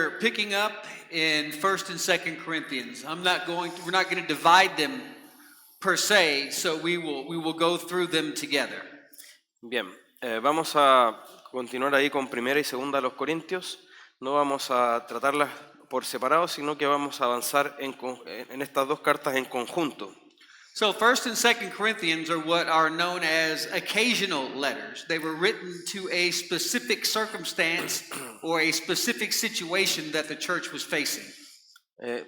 we're picking up in 1st and 2nd Corinthians. We're not going to divide them per se, so we will go through them together. Bien, vamos a continuar ahí con primera y segunda de los Corintios. No vamos a tratarlas por separado, sino que vamos a avanzar en estas dos cartas en conjunto. So 1st and 2nd Corinthians are what are known as occasional letters. They were written to a specific circumstance or a specific situation that the church was facing.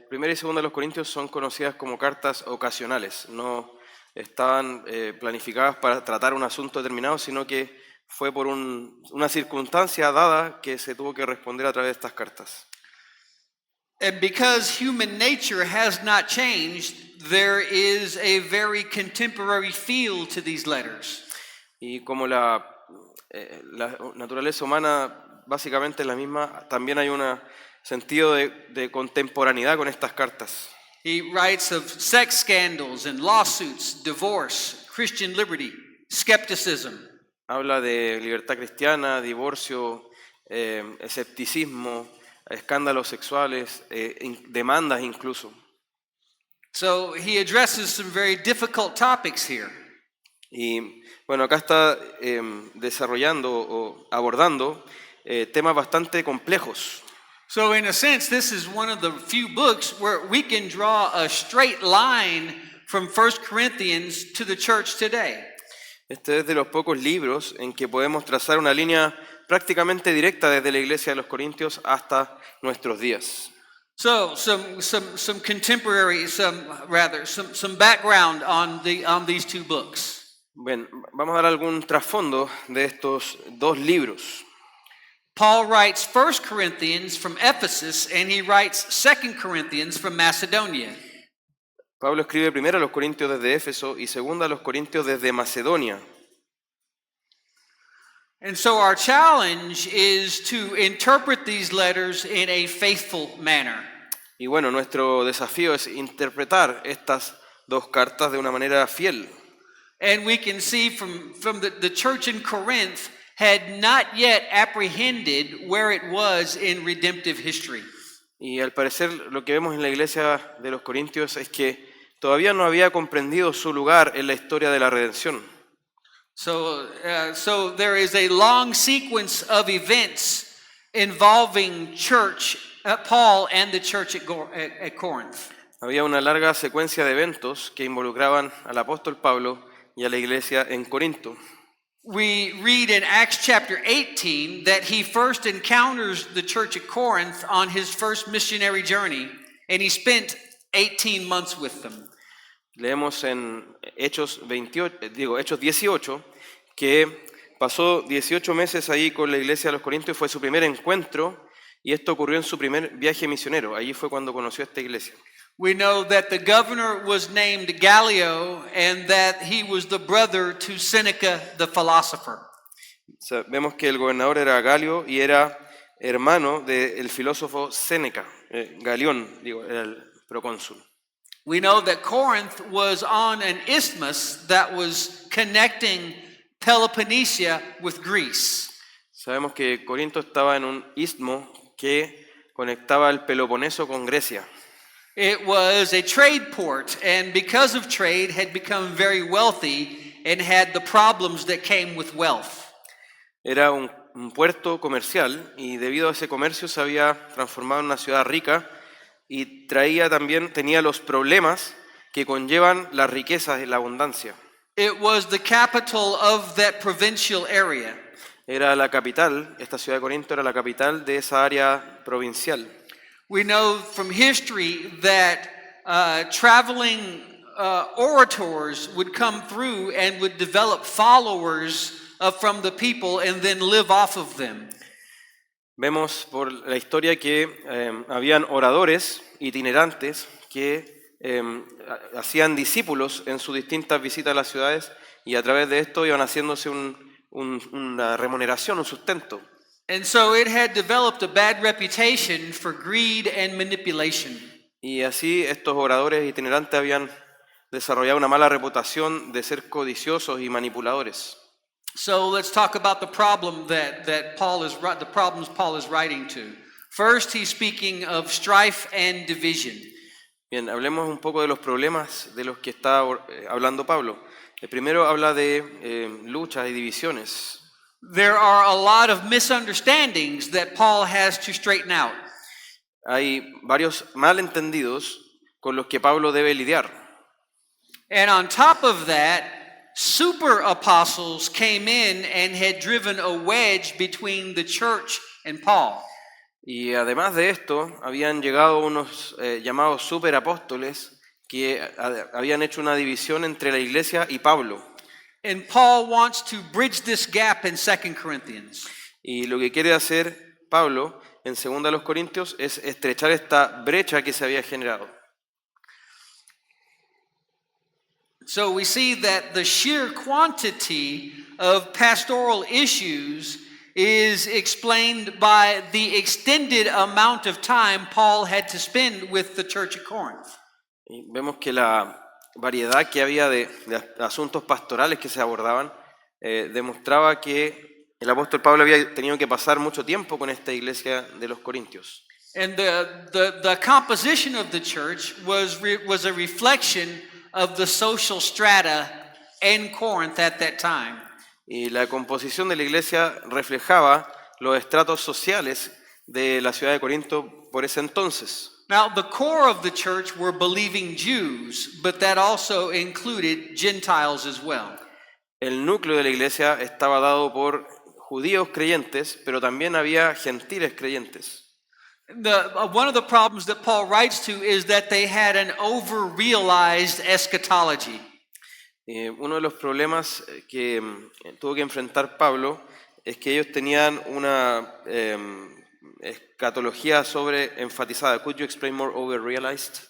Primera y segunda de los Corintios son conocidas como cartas ocasionales. No estaban planificadas para tratar un asunto determinado, sino que fue por una circunstancia dada que se tuvo que responder a través de estas cartas. And because human nature has not changed, there is a very contemporary feel to these letters. Y como la naturaleza humana básicamente es la misma, también hay un sentido de contemporaneidad con estas cartas. He writes of sex scandals and lawsuits, divorce, Christian liberty, skepticism. Habla de libertad cristiana, divorcio, escepticismo, escándalos sexuales, demandas incluso. So he addresses some very difficult topics here. Y bueno, acá está desarrollando o abordando temas bastante complejos. So in a sense, this is one of the few books where we can draw a straight line from 1 Corinthians to the church today. Este es de los pocos libros en que podemos trazar una línea prácticamente directa desde la iglesia de los Corintios hasta nuestros días. So some contemporary, some background on these two books. Bien, vamos a dar algún trasfondo de estos dos libros. Paul writes 1 Corinthians from Ephesus and he writes 2 Corinthians from Macedonia. Pablo escribe primero a los Corintios desde Éfeso y segundo a los Corintios desde Macedonia. And so our challenge is to interpret these letters in a faithful manner. Y bueno, nuestro desafío es interpretar estas dos cartas de una manera fiel. And we can see from the church in Corinth had not yet apprehended where it was in redemptive history. Y al parecer lo que vemos en la iglesia de los Corintios es que todavía no había comprendido su lugar en la historia de la redención. So there is a long sequence of events involving Paul and the church at Corinth. Había una larga secuencia de eventos que involucraban al apóstol Pablo y a la iglesia en Corinto. We read in Acts chapter 18 that he first encounters the church at Corinth on his first missionary journey, and he spent 18 months with them. Leemos en Hechos 18 que pasó 18 meses ahí con la iglesia de los Corintios y fue su primer encuentro, y esto ocurrió en su primer viaje misionero. Allí fue cuando conoció esta iglesia. We know that the governor was named Gallio and that he was the brother to Seneca the philosopher. Vemos que el gobernador era Galio y era hermano del filósofo Séneca. Galión, era el procónsul. We know that Corinth was on an isthmus that was connecting Peloponnesia with Greece. Sabemos que Corinto estaba en un istmo que conectaba el Peloponeso con Grecia. It was a trade port, and because of trade had become very wealthy and had the problems that came with wealth. Era un puerto comercial y debido a ese comercio se había transformado en una ciudad rica y tenía los problemas que conllevan las riquezas y la abundancia. It was the capital of that provincial area. Era la capital, esta ciudad de Corinto era la capital de esa área provincial. We know from history that traveling orators would come through and would develop followers from the people and then live off of them. Vemos por la historia que habían oradores itinerantes que hacían discípulos en sus distintas visitas a las ciudades y a través de esto iban haciéndose una remuneración, un sustento. And so it had developed a bad reputation for greed and manipulation. Y así estos oradores itinerantes habían desarrollado una mala reputación de ser codiciosos y manipuladores. So let's talk about the problems Paul is writing to. First, he's speaking of strife and division. Bien, hablemos un poco de los problemas de los que está hablando Pablo. El primero habla de luchas y divisiones. There are a lot of misunderstandings that Paul has to straighten out. Hay varios malentendidos con los que Pablo debe lidiar. And on top of that, super apostles came in and had driven a wedge between the church and Paul. Y además de esto, habían llegado unos llamados superapóstoles que habían hecho una división entre la iglesia y Pablo. And Paul wants to bridge this gap in 2 Corinthians. Y lo que quiere hacer Pablo en 2 Corintios es estrechar esta brecha que se había generado. So we see that the sheer quantity of pastoral issues is explained by the extended amount of time Paul had to spend with the church at Corinth. Y vemos que la variedad que había de asuntos pastorales que se abordaban demostraba que el apóstol Pablo había tenido que pasar mucho tiempo con esta iglesia de los Corintios. And the composition of the church was a reflection of the social strata in Corinth at that time. Y la composición de la iglesia reflejaba los estratos sociales de la ciudad de Corinto por ese entonces. Now, the core of the church were believing Jews, but that also included Gentiles as well. El núcleo de la iglesia estaba dado por judíos creyentes, pero también había gentiles creyentes. One of the problems that Paul writes to is that they had an over-realized eschatology. Uno de los problemas que tuvo que enfrentar Pablo es que ellos tenían una escatología sobre enfatizada. Could you explain more over-realized?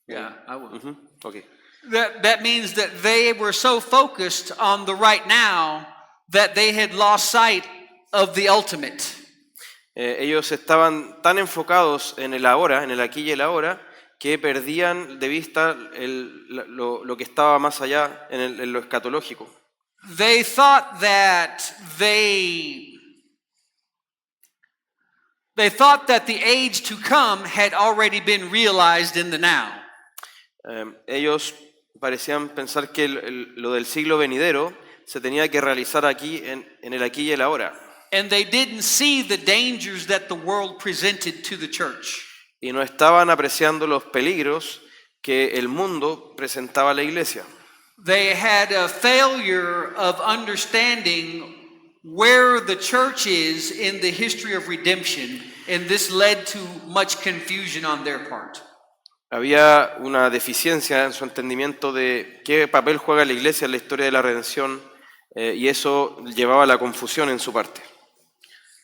Yeah, I will. Okay. That means that they were so focused on the right now that they had lost sight of the ultimate. Ellos estaban tan enfocados en el ahora, en el aquí y el ahora, que perdían de vista lo que estaba más allá en lo escatológico. They thought that the age to come had already been realized in the now. Ellos parecían pensar que lo del siglo venidero se tenía que realizar aquí en el aquí y el ahora. And they didn't see the dangers that the world presented to the church. Y no estaban apreciando los peligros que el mundo presentaba a la iglesia. They had a failure of understanding where the church is in the history of redemption, and this led to much confusion on their part. Había una deficiencia en su entendimiento de qué papel juega la iglesia en la historia de la redención, y eso llevaba a la confusión en su parte.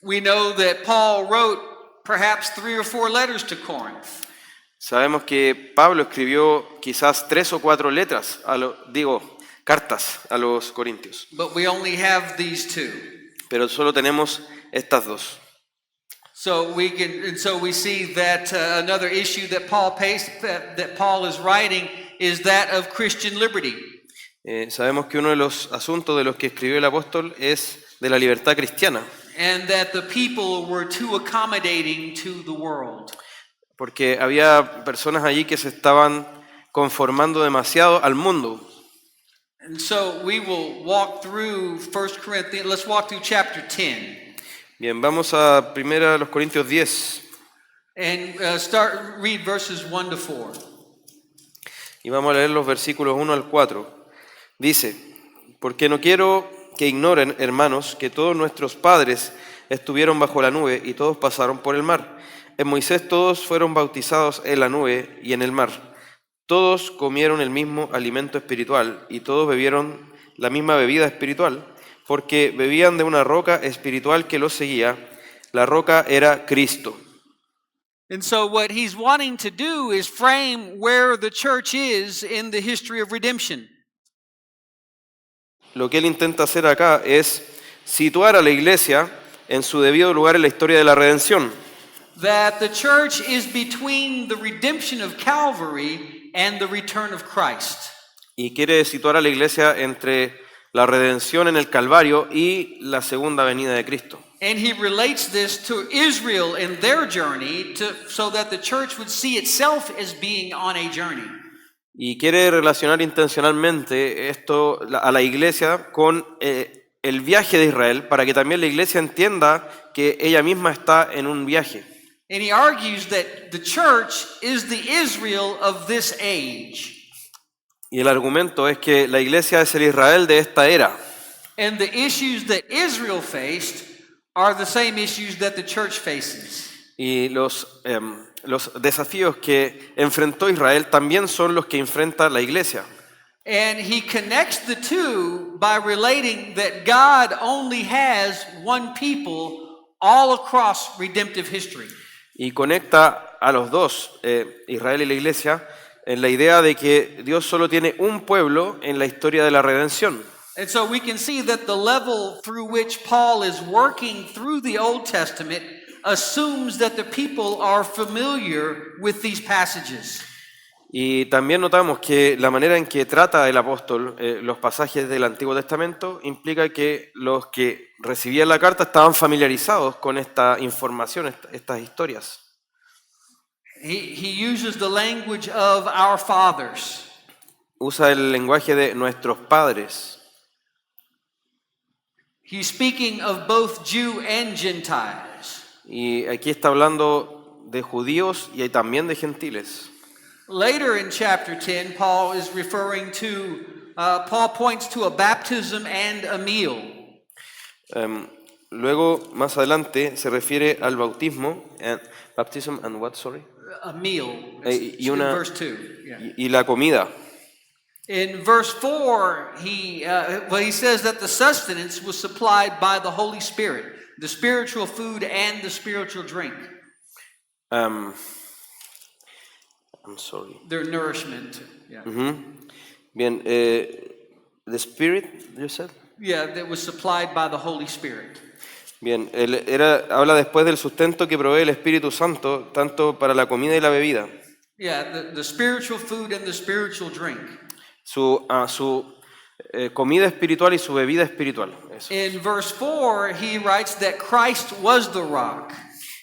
We know that Paul wrote perhaps 3 or 4 letters to Corinth. Sabemos que Pablo escribió quizás 3 o 4 letras, cartas a los corintios. But we only have these 2. Pero solo tenemos estas dos. So we see that another issue that Paul is writing is that of Christian liberty. Sabemos que uno de los asuntos de los que escribió el apóstol es de la libertad cristiana. And that the people were too accommodating to the world. Porque había personas allí que se estaban conformando demasiado al mundo. And so we will walk through 1 Corinthians. Let's walk through chapter 10. Bien, vamos a 1 Corintios 10. And read verses 1 to 4. Y vamos a leer los versículos 1 al 4. Dice: porque no quiero que ignoren, hermanos, que todos nuestros padres estuvieron bajo la nube y todos pasaron por el mar. En Moisés todos fueron bautizados en la nube y en el mar. Todos comieron el mismo alimento espiritual y todos bebieron la misma bebida espiritual, porque bebían de una roca espiritual que los seguía. La roca era Cristo. And so what he's wanting to do is frame where the church is in the history of redemption. Lo que él intenta hacer acá es situar a la iglesia en su debido lugar en la historia de la redención. That the church is between the redemption of Calvary and the return of Christ. Y quiere situar a la iglesia entre la redención en el Calvario y la segunda venida de Cristo. And he relates this to Israel in their journey so that the church would see itself as being on a journey. Y quiere relacionar intencionalmente esto a la iglesia con el viaje de Israel, para que también la iglesia entienda que ella misma está en un viaje. And he argues that the church is the Israel of this age. Y el argumento es que la iglesia es el Israel de esta era. And the issues that Israel faced are the same issues that the church faces. Y los desafíos que enfrentó Israel también son los que enfrenta la iglesia. And he connects the two by relating that God only has one people all across redemptive history. Y conecta a los dos, Israel y la iglesia, en la idea de que Dios solo tiene un pueblo en la historia de la redención. And so we can see that the level through which Paul is working through the Old Testament assumes that the people are familiar with these passages. Y también notamos que la manera en que trata el apóstol los pasajes del Antiguo Testamento implica que los que recibían la carta estaban familiarizados con esta información, estas historias. He uses the language of our fathers. Usa el lenguaje de nuestros padres. He's speaking of both Jew and Gentiles. Y aquí está hablando de judíos y también de gentiles. Later in chapter 10, Paul is referring to, Paul points to a baptism and a meal. Luego, más adelante, se refiere al bautismo, baptism and what, sorry? A meal. Y In una- verse 2. Yeah. Y la comida. In verse 4, he says that the sustenance was supplied by the Holy Spirit, the spiritual food and the spiritual drink, I'm sorry. their nourishment. Yeah. Bien, the Spirit, you said? Yeah, that was supplied by the Holy Spirit. Bien, habla después del sustento que provee el Espíritu Santo, tanto para la comida y la bebida. Yeah, the spiritual food and the spiritual drink. Su comida espiritual y su bebida espiritual. Eso. In verse 4, he writes that Christ was the rock.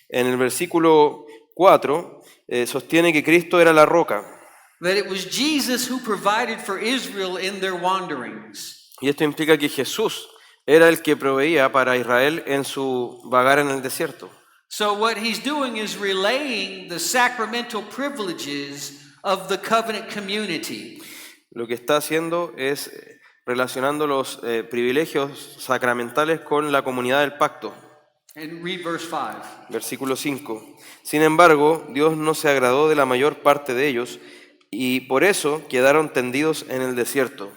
En el versículo 4 sostiene que Cristo era la roca. That it was Jesus who provided for Israel in their wanderings. Y esto implica que Jesús era el que proveía para Israel en su vagar en el desierto. So what he's doing is relaying the sacramental privileges of the covenant community. Lo que está haciendo es relacionando los privilegios sacramentales con la comunidad del pacto. And read verse 5. Versículo 5. Sin embargo, Dios no se agradó de la mayor parte de ellos y por eso quedaron tendidos en el desierto.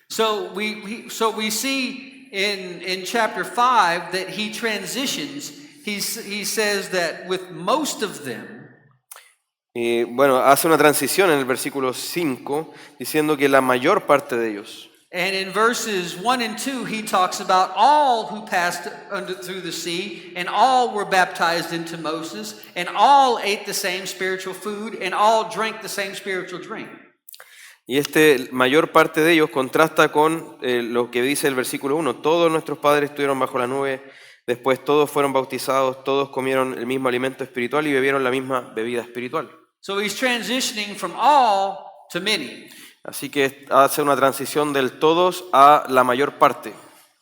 So we see in chapter 5 that he transitions. He says that with most of them, Y bueno, hace una transición en el versículo 5 diciendo que la mayor parte de ellos. and in verses 1 and 2 he talks about all who passed through the sea, and all were baptized into Moses, and all ate the same spiritual food, and all drank the same spiritual drink. Y mayor parte de ellos contrasta con lo que dice el versículo 1. Todos nuestros padres estuvieron bajo la nube, después todos fueron bautizados, todos comieron el mismo alimento espiritual y bebieron la misma bebida espiritual. So he's transitioning from all to many. Así que hace una transición del todos a la mayor parte.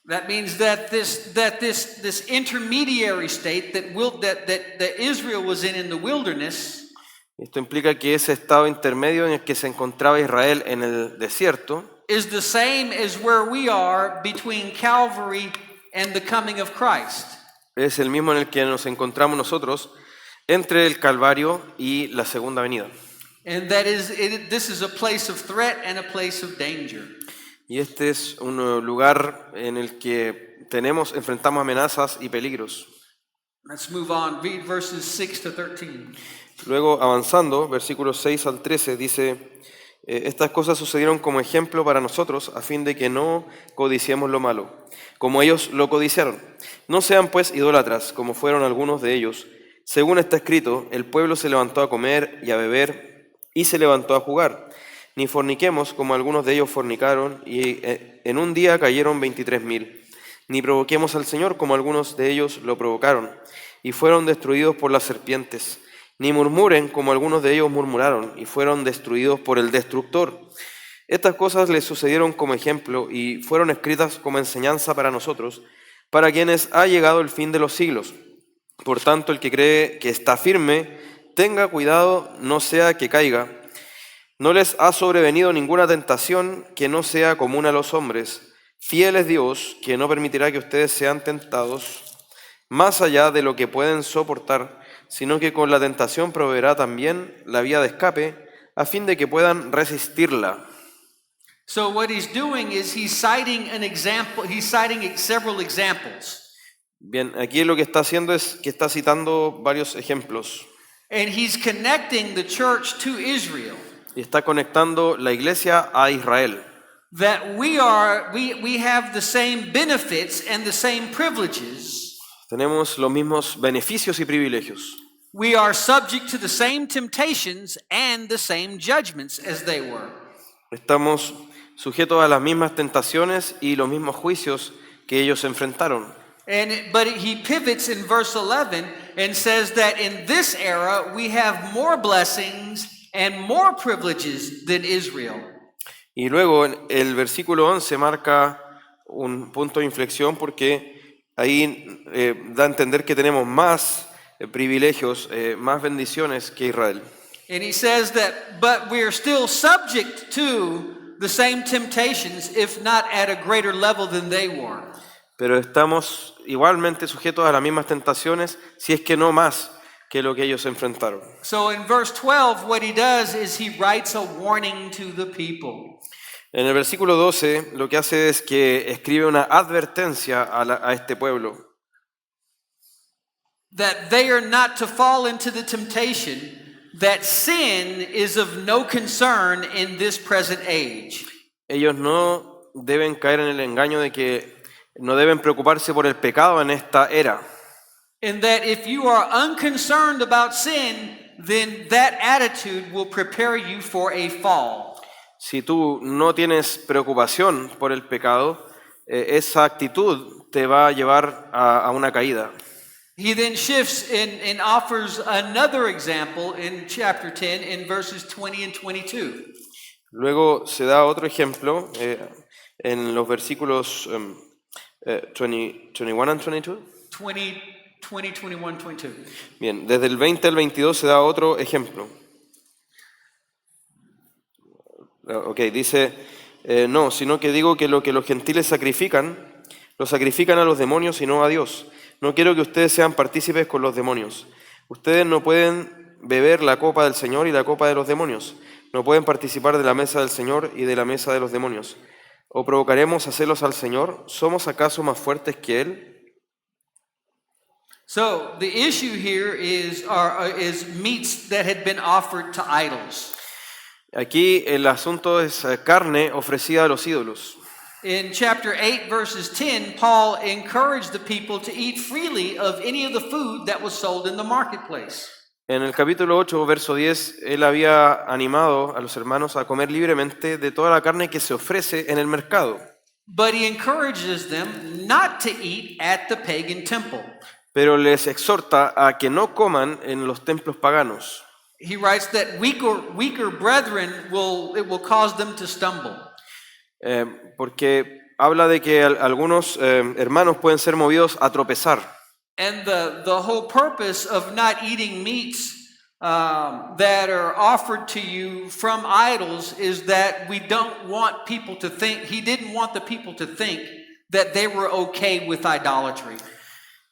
That means that this intermediary state that Israel was in the wilderness Esto implica que ese estado intermedio en el que se encontraba Israel en el desierto is the same as where we are between Calvary and the coming of Christ. es el mismo en el que nos encontramos nosotros entre el Calvario y la segunda venida. And this is a place of threat and a place of danger. Y este es un lugar en el que enfrentamos amenazas y peligros. Let's move on. Read verses 6 to 13. Luego, avanzando, versículos 6 al 13, dice, estas cosas sucedieron como ejemplo para nosotros, a fin de que no codiciemos lo malo, como ellos lo codiciaron. No sean pues idólatras, como fueron algunos de ellos. Según está escrito, el pueblo se levantó a comer y a beber, y se levantó a jugar. Ni forniquemos, como algunos de ellos fornicaron, y en un día cayeron 23,000. ni provoquemos al Señor como algunos de ellos lo provocaron, y fueron destruidos por las serpientes. Ni murmuren como algunos de ellos murmuraron, y fueron destruidos por el destructor. Estas cosas les sucedieron como ejemplo, y fueron escritas como enseñanza para nosotros, para quienes ha llegado el fin de los siglos. Por tanto, el que cree que está firme, tenga cuidado, no sea que caiga. No les ha sobrevenido ninguna tentación que no sea común a los hombres. Fiel es Dios, que no permitirá que ustedes sean tentados más allá de lo que pueden soportar, sino que con la tentación proveerá también la vía de escape, a fin de que puedan resistirla. So what he's doing is he's citing several examples. Bien, aquí lo que está haciendo es que está citando varios ejemplos And he's connecting the church to Israel. y está conectando la iglesia a Israel. That we have the same benefits and the same privileges. Tenemos los mismos beneficios y privilegios. We are subject to the same temptations and the same judgments as they were. Estamos sujetos a las mismas tentaciones y los mismos juicios que ellos enfrentaron. But he pivots in verse 11 and says that in this era we have more blessings and more privileges than Israel. Y luego el versículo 11 marca un punto de inflexión porque ahí da a entender que tenemos más privilegios, más bendiciones que Israel. And he says that, but we are still subject to the same temptations, if not at a greater level than they were. Pero estamos igualmente sujetos a las mismas tentaciones, si es que no más que lo que ellos enfrentaron. So in verse 12, what he does is he writes a warning to the people. En el versículo 12 lo que hace es que escribe una advertencia a este pueblo. That they are not to fall into the temptation, that sin is of no concern in this present age. Ellos no deben caer en el engaño de que no deben preocuparse por el pecado en esta era. And that if you are unconcerned about sin, then that attitude will prepare you for a fall. Si tú no tienes preocupación por el pecado, esa actitud te va a llevar a una caída. He then shifts and offers another example in chapter 10 in verses 20 and 22. Luego se da otro ejemplo en los versículos 21 and 22. 20, 21, 22. Bien, desde el 20 al 22 se da otro ejemplo. Ok, dice, no, sino que digo que lo que los gentiles sacrifican, lo sacrifican a los demonios y no a Dios. No quiero que ustedes sean partícipes con los demonios. Ustedes no pueden beber la copa del Señor y la copa de los demonios. No pueden participar de la mesa del Señor y de la mesa de los demonios. ¿O provocaremos a celos al Señor? ¿Somos acaso más fuertes que Él? So the issue here is meats that had been offered to idols. Aquí el asunto es carne ofrecida a los ídolos. In chapter 8, verses 10, Paul encouraged the people to eat freely of any of the food that was sold in the marketplace. En el capítulo 8, verso 10, él había animado a los hermanos a comer libremente de toda la carne que se ofrece en el mercado. But he encourages them not to eat at the pagan temple. Pero les exhorta a que no coman en los templos paganos. He writes that weaker brethren will cause them to stumble. Porque habla de que algunos hermanos pueden ser movidos a tropezar. And the whole purpose of not eating meats that are offered to you from idols is that we don't want people to think, he didn't want the people to think that they were okay with idolatry.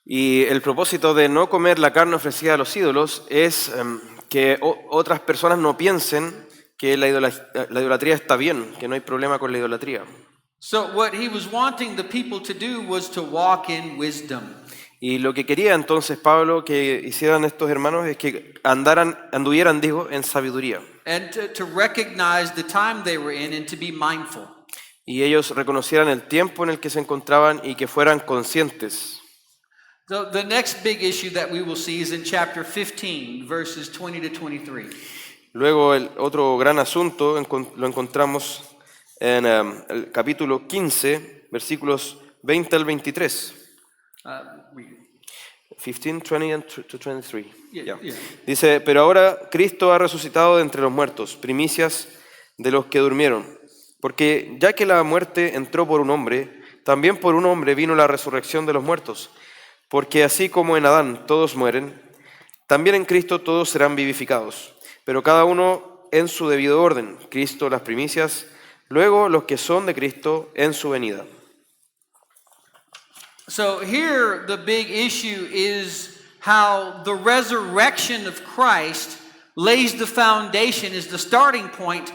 Y el propósito de no comer la carne ofrecida a los ídolos es que otras personas no piensen que la idolatría está bien, que no hay problema con la idolatría. So what he was wanting the people to do was to walk in wisdom. Y lo que quería entonces Pablo que hicieran estos hermanos es que anduvieran, en sabiduría. And to recognize the time they were in and to be mindful. Y ellos reconocieran el tiempo en el que se encontraban y que fueran conscientes. So the next big issue that we will see is in chapter 15, verses 20 to 23. Luego el otro gran asunto lo encontramos en el capítulo 15, versículos 20 al 23. Read it. 15, 20 and to 23. Yeah, yeah. Dice, pero ahora Cristo ha resucitado de entre los muertos, primicias de los que durmieron. Porque ya que la muerte entró por un hombre, también por un hombre vino la resurrección de los muertos. Porque así como en Adán todos mueren, también en Cristo todos serán vivificados. Pero cada uno en su debido orden. Cristo las primicias, luego los que son de Cristo en su venida. So here the big issue is how the resurrection of Christ lays the foundation, is the starting point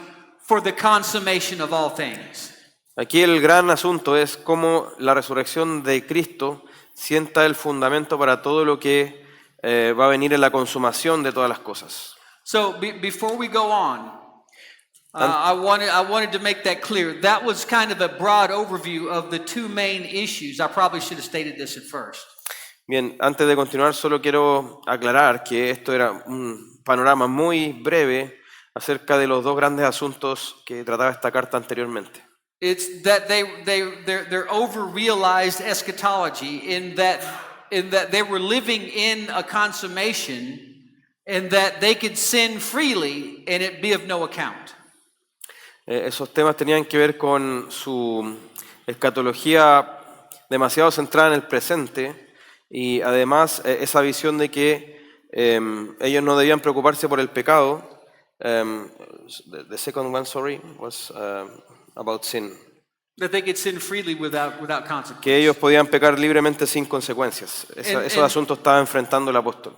for the consummation of all things. Aquí el gran asunto es cómo la resurrección de Cristo sienta el fundamento para todo lo que va a venir en la consumación de todas las cosas. So before we go on, I wanted to make that clear. That was kind of a broad overview of the two main issues. I probably should have stated this at first. Bien, antes de continuar solo quiero aclarar que esto era un panorama muy breve acerca de los dos grandes asuntos que trataba esta carta anteriormente. It's that they're over-realized eschatology in that they were living in a consummation and that they could sin freely and it be of no account. Esos temas tenían que ver con su escatología demasiado centrada en el presente y además esa visión de que ellos no debían preocuparse por el pecado. The second one, sorry, was about sin. That they could sin freely without consequence. Que ellos podían pecar libremente sin consecuencias. Esos asuntos estaba enfrentando el apóstol.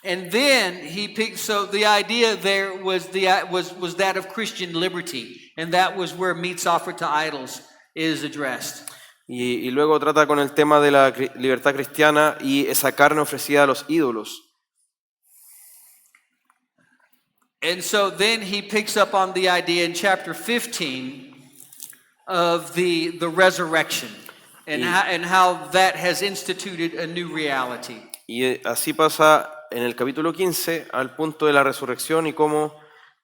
And then he picked, so the idea there was that of Christian liberty, and that was where meats offered to idols is addressed. Y luego trata con el tema de la libertad cristiana y esa carne ofrecida a los ídolos. And so then he picks up on the idea in chapter 15 of the resurrection and how that has instituted a new reality. Y así pasa en el capítulo 15 al punto de la resurrección y cómo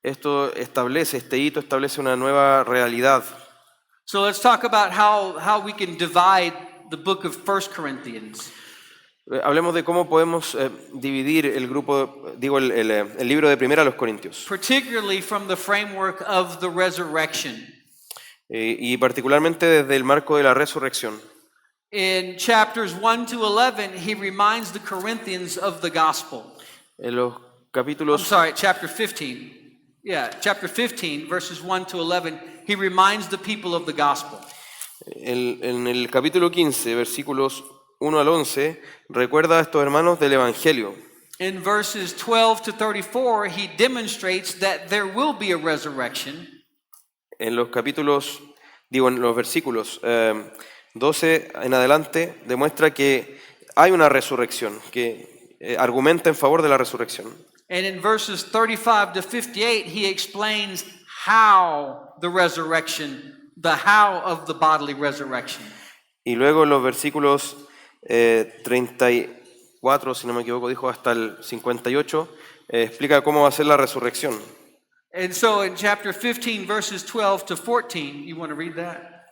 esto establece, este hito establece una nueva realidad. So let's talk about how we can divide the book of 1 Corinthians. Hablemos de cómo podemos dividir el grupo, el libro de Primera a los Corintios. Particularly from the framework of the resurrection. Y particularmente desde el marco de la resurrección. In chapters 1 to 11, he reminds the Corinthians of the gospel. En los capítulos... chapter 15. Yeah, chapter 15, verses 1 to 11, he reminds the people of the gospel. En el capítulo 15, versículos 1 al 11, recuerda a estos hermanos del Evangelio. In verses 12 to 34, he demonstrates that there will be a resurrection. En los versículos 12 en adelante, demuestra que hay una resurrección, que argumenta en favor de la resurrección. And in verses 35 to 58, he explains how the how of the bodily resurrection. Y luego en los versículos 34, si no me equivoco, dijo hasta el 58, explica cómo va a ser la resurrección. And so in chapter 15, verses 12 to 14, you want to read that?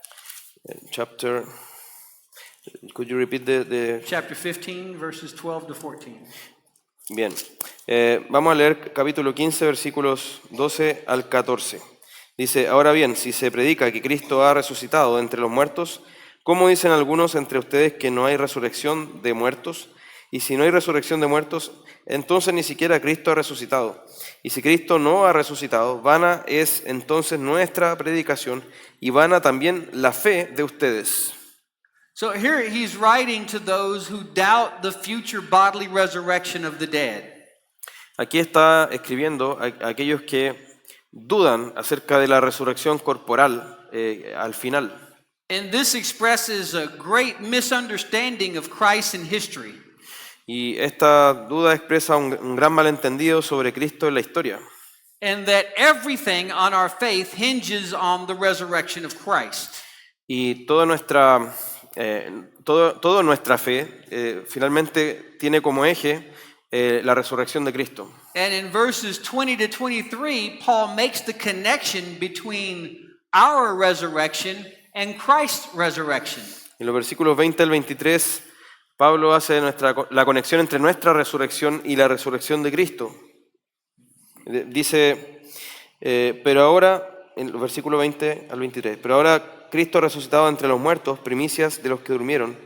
Could you repeat the... Chapter 15, verses 12 to 14. Bien, vamos a leer capítulo 15, versículos 12 al 14. Dice, ahora bien, si se predica que Cristo ha resucitado de entre los muertos, ¿cómo dicen algunos entre ustedes que no hay resurrección de muertos? Y si no hay resurrección de muertos, entonces ni siquiera Cristo ha resucitado. Y si Cristo no ha resucitado, vana es entonces nuestra predicación y vana también la fe de ustedes. So here he's writing to those who doubt the future bodily resurrection of the dead. Aquí está escribiendo a aquellos que dudan acerca de la resurrección corporal al final. And this expresses a great misunderstanding of Christ in history. Y esta duda expresa un gran malentendido sobre Cristo en la historia. And that everything on our faith hinges on the resurrection of Christ. Y toda nuestra fe finalmente tiene como eje la resurrección de Cristo. And in verses 20 to 23, Paul makes the connection between our resurrection and Christ's resurrection. En los versículos 20 al 23, Pablo hace la conexión entre nuestra resurrección y la resurrección de Cristo. Dice, pero ahora, en los versículos 20 al 23, pero ahora Cristo ha resucitado entre los muertos, primicias de los que durmieron,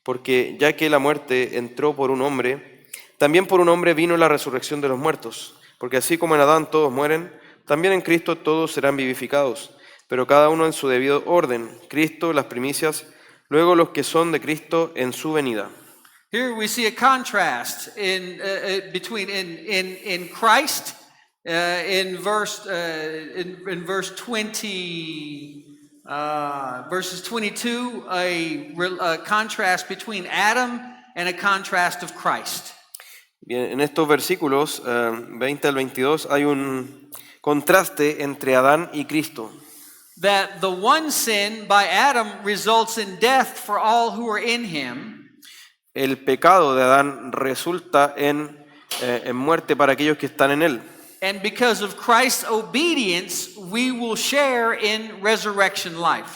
porque ya que la muerte entró por un hombre, también por un hombre vino la resurrección de los muertos, porque así como en Adán todos mueren, también en Cristo todos serán vivificados, pero cada uno en su debido orden, Cristo las primicias, luego los que son de Cristo en su venida. Here we see a contrast between in Christ in verse 20 verses 22 a contrast between Adam and a contrast of Christ. Bien, en estos versículos 20 al 22 hay un contraste entre Adán y Cristo. That the one sin by Adam results in death for all who are in him. El pecado de Adán resulta en muerte para aquellos que están en él. And because of Christ's obedience, we will share in resurrection life.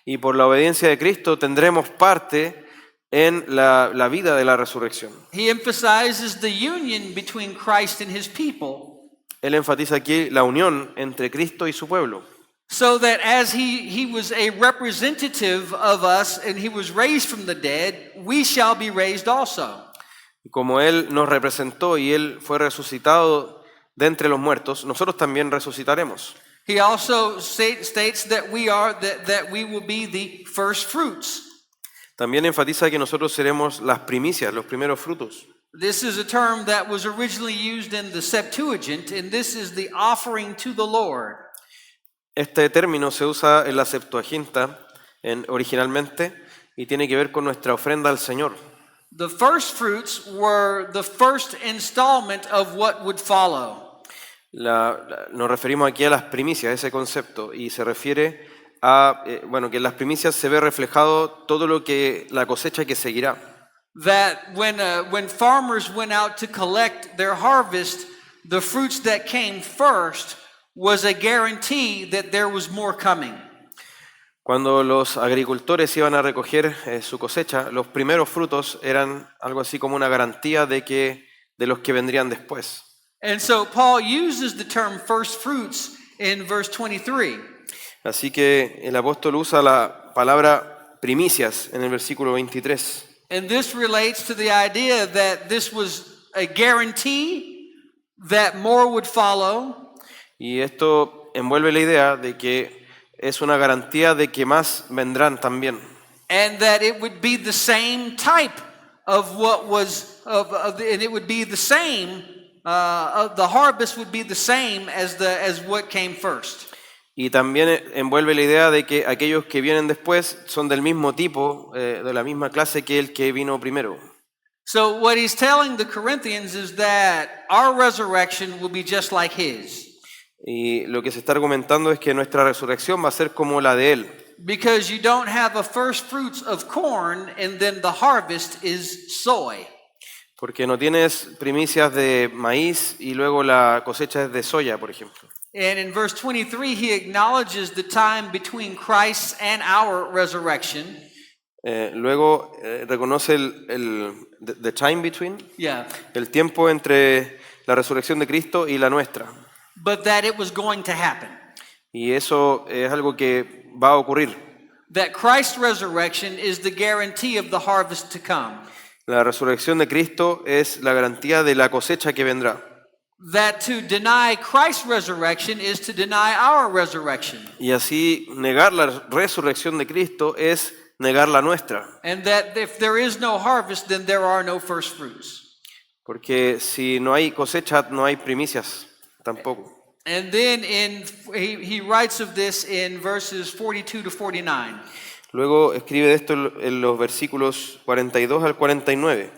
Y por la obediencia de Cristo tendremos parte en la vida de la resurrección. He emphasizes the union between Christ and his people. Él enfatiza aquí la unión entre Cristo y su pueblo. So that as he was a representative of us and he was raised from the dead, we shall be raised also. Y como Él nos representó y Él fue resucitado de entre los muertos, nosotros también resucitaremos. He also states that we will be the first fruits. También enfatiza que nosotros seremos las primicias, los primeros frutos. This is a term that was originally used in the Septuagint, and this is the offering to the Lord. Este término se usa en la Septuaginta originalmente y tiene que ver con nuestra ofrenda al Señor. The first fruits were the first installment of what would follow. Nos referimos aquí a las primicias, ese concepto, y se refiere a que en las primicias se ve reflejado todo lo que la cosecha que seguirá. That when farmers went out to collect their harvest, the fruits that came first was a guarantee that there was more coming. Cuando los agricultores iban a recoger su cosecha, los primeros frutos eran algo así como una garantía de los que vendrían después. And so Paul uses the term first fruits in verse 23. Así que el apóstol usa la palabra primicias en el versículo 23. And this relates to the idea that this was a guarantee that more would follow. Y esto envuelve la idea de que es una garantía de que más vendrán también. And that it would be the same type of what was, and it would be the same, the harvest would be the same as what came first. Y también envuelve la idea de que aquellos que vienen después son del mismo tipo, de la misma clase que el que vino primero. So what he's telling the Corinthians is that our resurrection will be just like his. Y lo que se está argumentando es que nuestra resurrección va a ser como la de él. Because you don't have a first fruits of corn and then the harvest is soy. Porque no tienes primicias de maíz y luego la cosecha es de soya, por ejemplo. And in verse 23 he acknowledges the time between Christ and our resurrection. Luego reconoce the time between, Yeah. el tiempo entre la resurrección de Cristo y la nuestra. But that it was going to happen. Y eso es algo que va a ocurrir. That Christ's resurrection is the guarantee of the harvest to come. La resurrección de Cristo es la garantía de la cosecha que vendrá. That to deny Christ's resurrection is to deny our resurrection. Y así negar la resurrección de Cristo es negar la nuestra. And that if there is no harvest, then there are no first fruits. Porque si no hay cosecha, no hay primicias tampoco. And then he writes of this in verses 42 to 49. Luego escribe de esto en los versículos 42 al 49.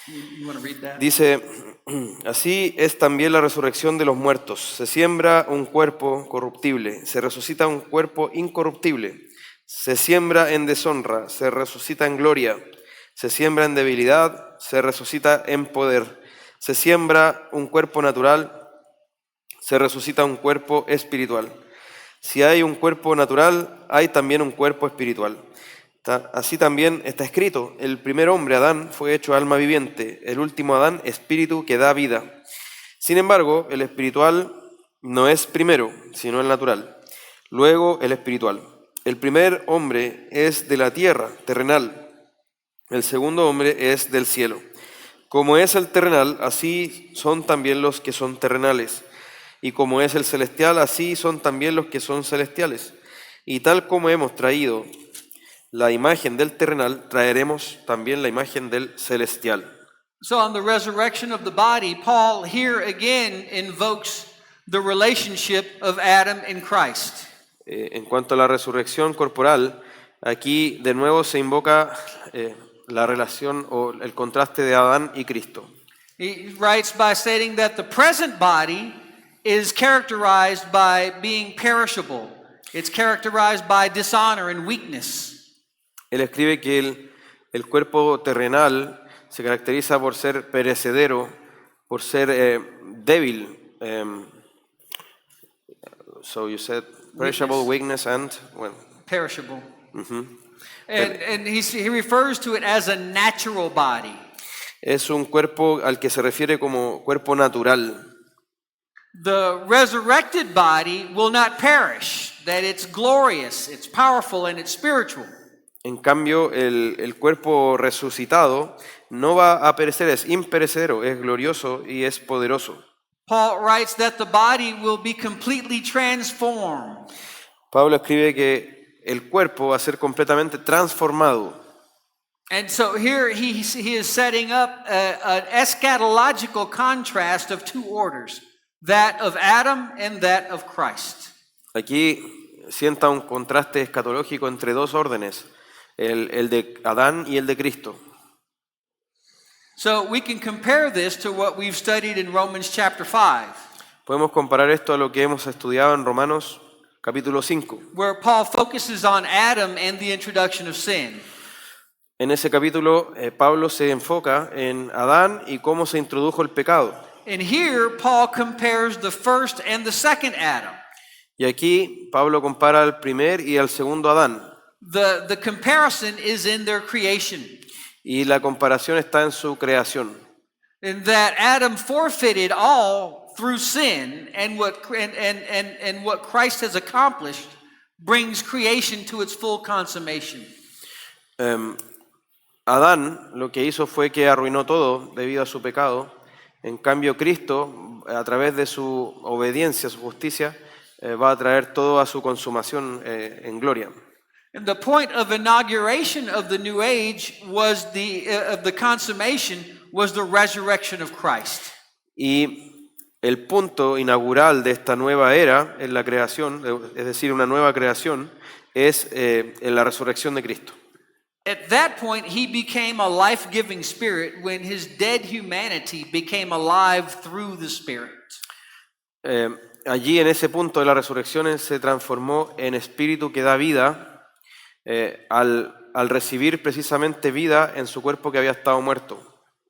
You want to read that? Dice, así es también la resurrección de los muertos. Se siembra un cuerpo corruptible, se resucita un cuerpo incorruptible. Se siembra en deshonra, se resucita en gloria. Se siembra en debilidad, se resucita en poder. Se siembra un cuerpo natural, se resucita un cuerpo espiritual. Si hay un cuerpo natural, hay también un cuerpo espiritual. Así también está escrito, el primer hombre, Adán, fue hecho alma viviente, el último Adán, espíritu que da vida. Sin embargo, el espiritual no es primero, sino el natural, luego el espiritual. El primer hombre es de la tierra, terrenal, el segundo hombre es del cielo. Como es el terrenal, así son también los que son terrenales. Y como es el celestial, así son también los que son celestiales. Y tal como hemos traído la imagen del terrenal, traeremos también la imagen del celestial. So on the resurrection of the body, Paul here again invokes the relationship of Adam and Christ. En cuanto a la resurrección corporal, aquí de nuevo se invoca la relación o el contraste de Adán y Cristo. He writes by stating that the present body is characterized by being perishable. It's characterized by dishonor and weakness. Él escribe que el cuerpo terrenal se caracteriza por ser perecedero, por ser débil. So you said perishable, weakness and well. Perishable. And he refers to it as a natural body. Es un cuerpo al que se refiere como cuerpo natural. The resurrected body will not perish, that it's glorious, it's powerful, and it's spiritual. En cambio, el cuerpo resucitado no va a perecer, es imperecedero, es glorioso y es poderoso. Paul writes that the body will be completely transformed. Pablo escribe que el cuerpo va a ser completamente transformado. And so here he is setting up an eschatological contrast of two orders, that of Adam and that of Christ. Aquí sienta un contraste escatológico entre dos órdenes, el de Adán y el de Cristo. So we can compare this to what we've studied in Romans chapter 5. Podemos comparar esto a lo que hemos estudiado en Romanos capítulo 5. Where Paul focuses on Adam and the introduction of sin. En ese capítulo Pablo se enfoca en Adán y cómo se introdujo el pecado. And here Paul compares the first and the second Adam. Y aquí Pablo compara al primer y al segundo Adán. The comparison is in their creation. Y la comparación está en su creación. In that Adam forfeited all through sin, and what Christ has accomplished brings creation to its full consummation. Adán lo que hizo fue que arruinó todo debido a su pecado. En cambio, Cristo, a través de su obediencia, su justicia, va a traer todo a su consumación en gloria. And the point of inauguration of the new age was of the consummation was the resurrection of Christ. Y el punto inaugural de esta nueva era en la creación, es decir, una nueva creación, es en la resurrección de Cristo. At that point, he became a life-giving spirit when his dead humanity became alive through the Spirit. Allí, en ese punto de la resurrección, él se transformó en espíritu que da vida al recibir precisamente vida en su cuerpo que había estado muerto.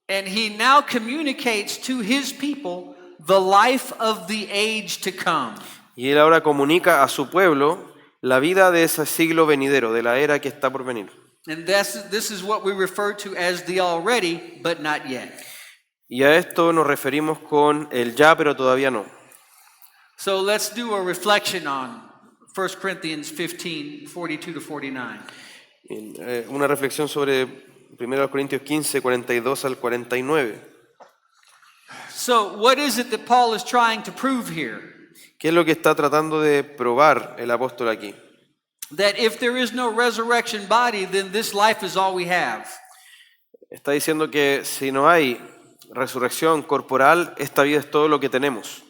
And he now communicates to his people the life of the age to come. Y él ahora comunica a su pueblo la vida de ese siglo venidero, de la era que está por venir. And this is what we refer to as the already, but not yet. Y a esto nos referimos con el ya, pero todavía no. So let's do a reflection on 1 Corinthians 15, 42 to 49. Una reflexión sobre 1 Corintios 15, 42 al 49. So what is it that Paul is trying to prove here? ¿Qué es lo que está tratando de probar el apóstol aquí? That if there is no resurrection body, then this life is all we have. Está diciendo que si no hay resurrección corporal, esta vida es todo lo que tenemos.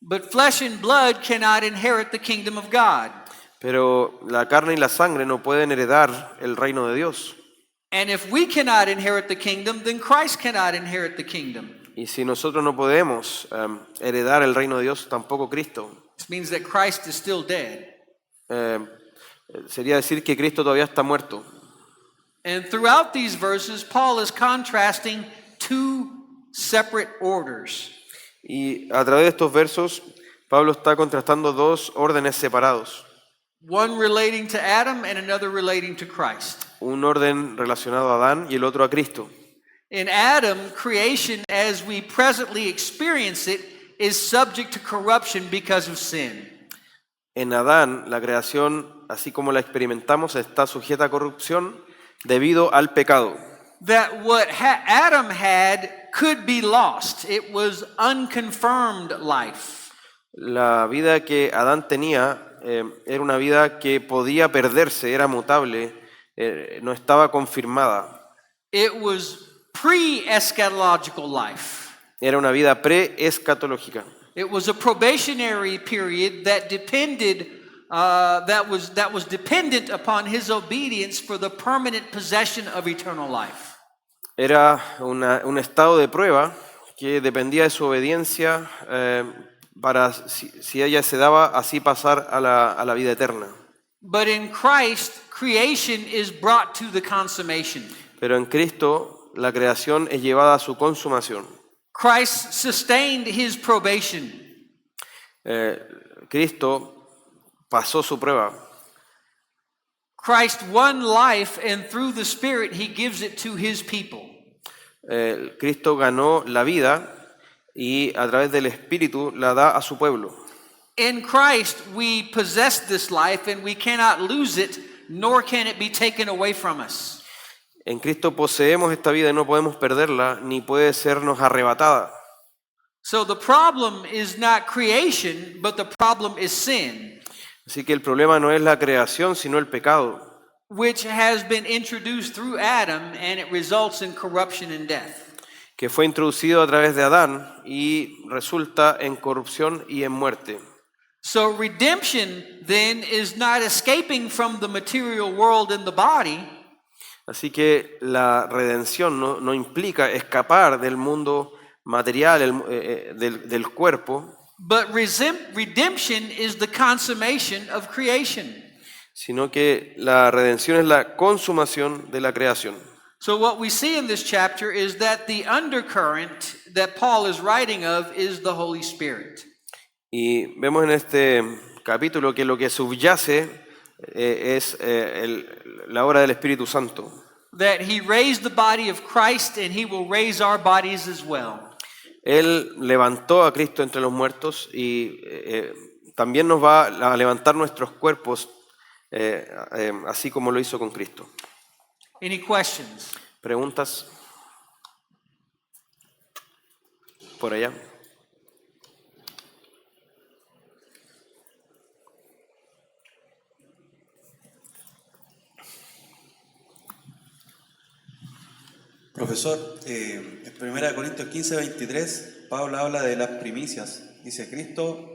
But flesh and blood cannot inherit the kingdom of God. Pero la carne y la sangre no pueden heredar el reino de Dios. And if we cannot inherit the kingdom, then Christ cannot inherit the kingdom. Y si nosotros no podemos heredar el reino de Dios, tampoco Cristo. This means that Christ is still dead. Sería decir que Cristo todavía está muerto. And throughout these verses, Paul is contrasting two separate orders. Y a través de estos versos, Pablo está contrastando dos órdenes separados. One relating to Adam and another relating to Christ. un orden relacionado a Adán y el otro a Cristo. In Adam, creation as we presently experience it is subject to corruption because of sin. En Adán, la creación, así como la experimentamos, está sujeta a corrupción debido al pecado. That what Adam had could be lost. It was unconfirmed life. La vida que Adán tenía era una vida que podía perderse, era mutable, no estaba confirmada. It was pre-eschatological life. Era una vida pre-escatológica. It was a probationary period that depended that was dependent upon his obedience for the permanent possession of eternal life. Era un estado de prueba que dependía de su obediencia para, si ella se daba, así pasar a la vida eterna. But in Christ, creation is brought to the consummation. Pero en Cristo, la creación es llevada a su consumación. Christ sustained his probation. Cristo pasó su prueba. Christ won life, and through the Spirit, he gives it to his people. Cristo ganó la vida y a través del Espíritu la da a su pueblo. In Christ, we possess this life, and we cannot lose it, nor can it be taken away from us. En Cristo poseemos esta vida y no podemos perderla, ni puede sernos arrebatada. So the problem is not creation, but the problem is sin, Así que el problema no es la creación, sino el pecado, which has been introduced through Adam, and it results in corruption and death. que fue introducido a través de Adán y resulta en corrupción y en muerte. So redemption then is not escaping from the material world in the body, Así que la redención no implica escapar del mundo material, del cuerpo, but redemption is the consummation of creation. sino que la redención es la consumación de la creación. So what we see in this chapter is that the undercurrent that Paul is writing of is the Holy Spirit. Y vemos en este capítulo que lo que subyace es la obra del Espíritu Santo. That he raised the body of Christ, and he will raise our bodies as well. Él levantó a Cristo entre los muertos y también nos va a levantar nuestros cuerpos así como lo hizo con Cristo. Any questions? ¿Preguntas? Por allá. Profesor, en 1 Corintios 15, 23, Pablo habla de las primicias. Dice Cristo,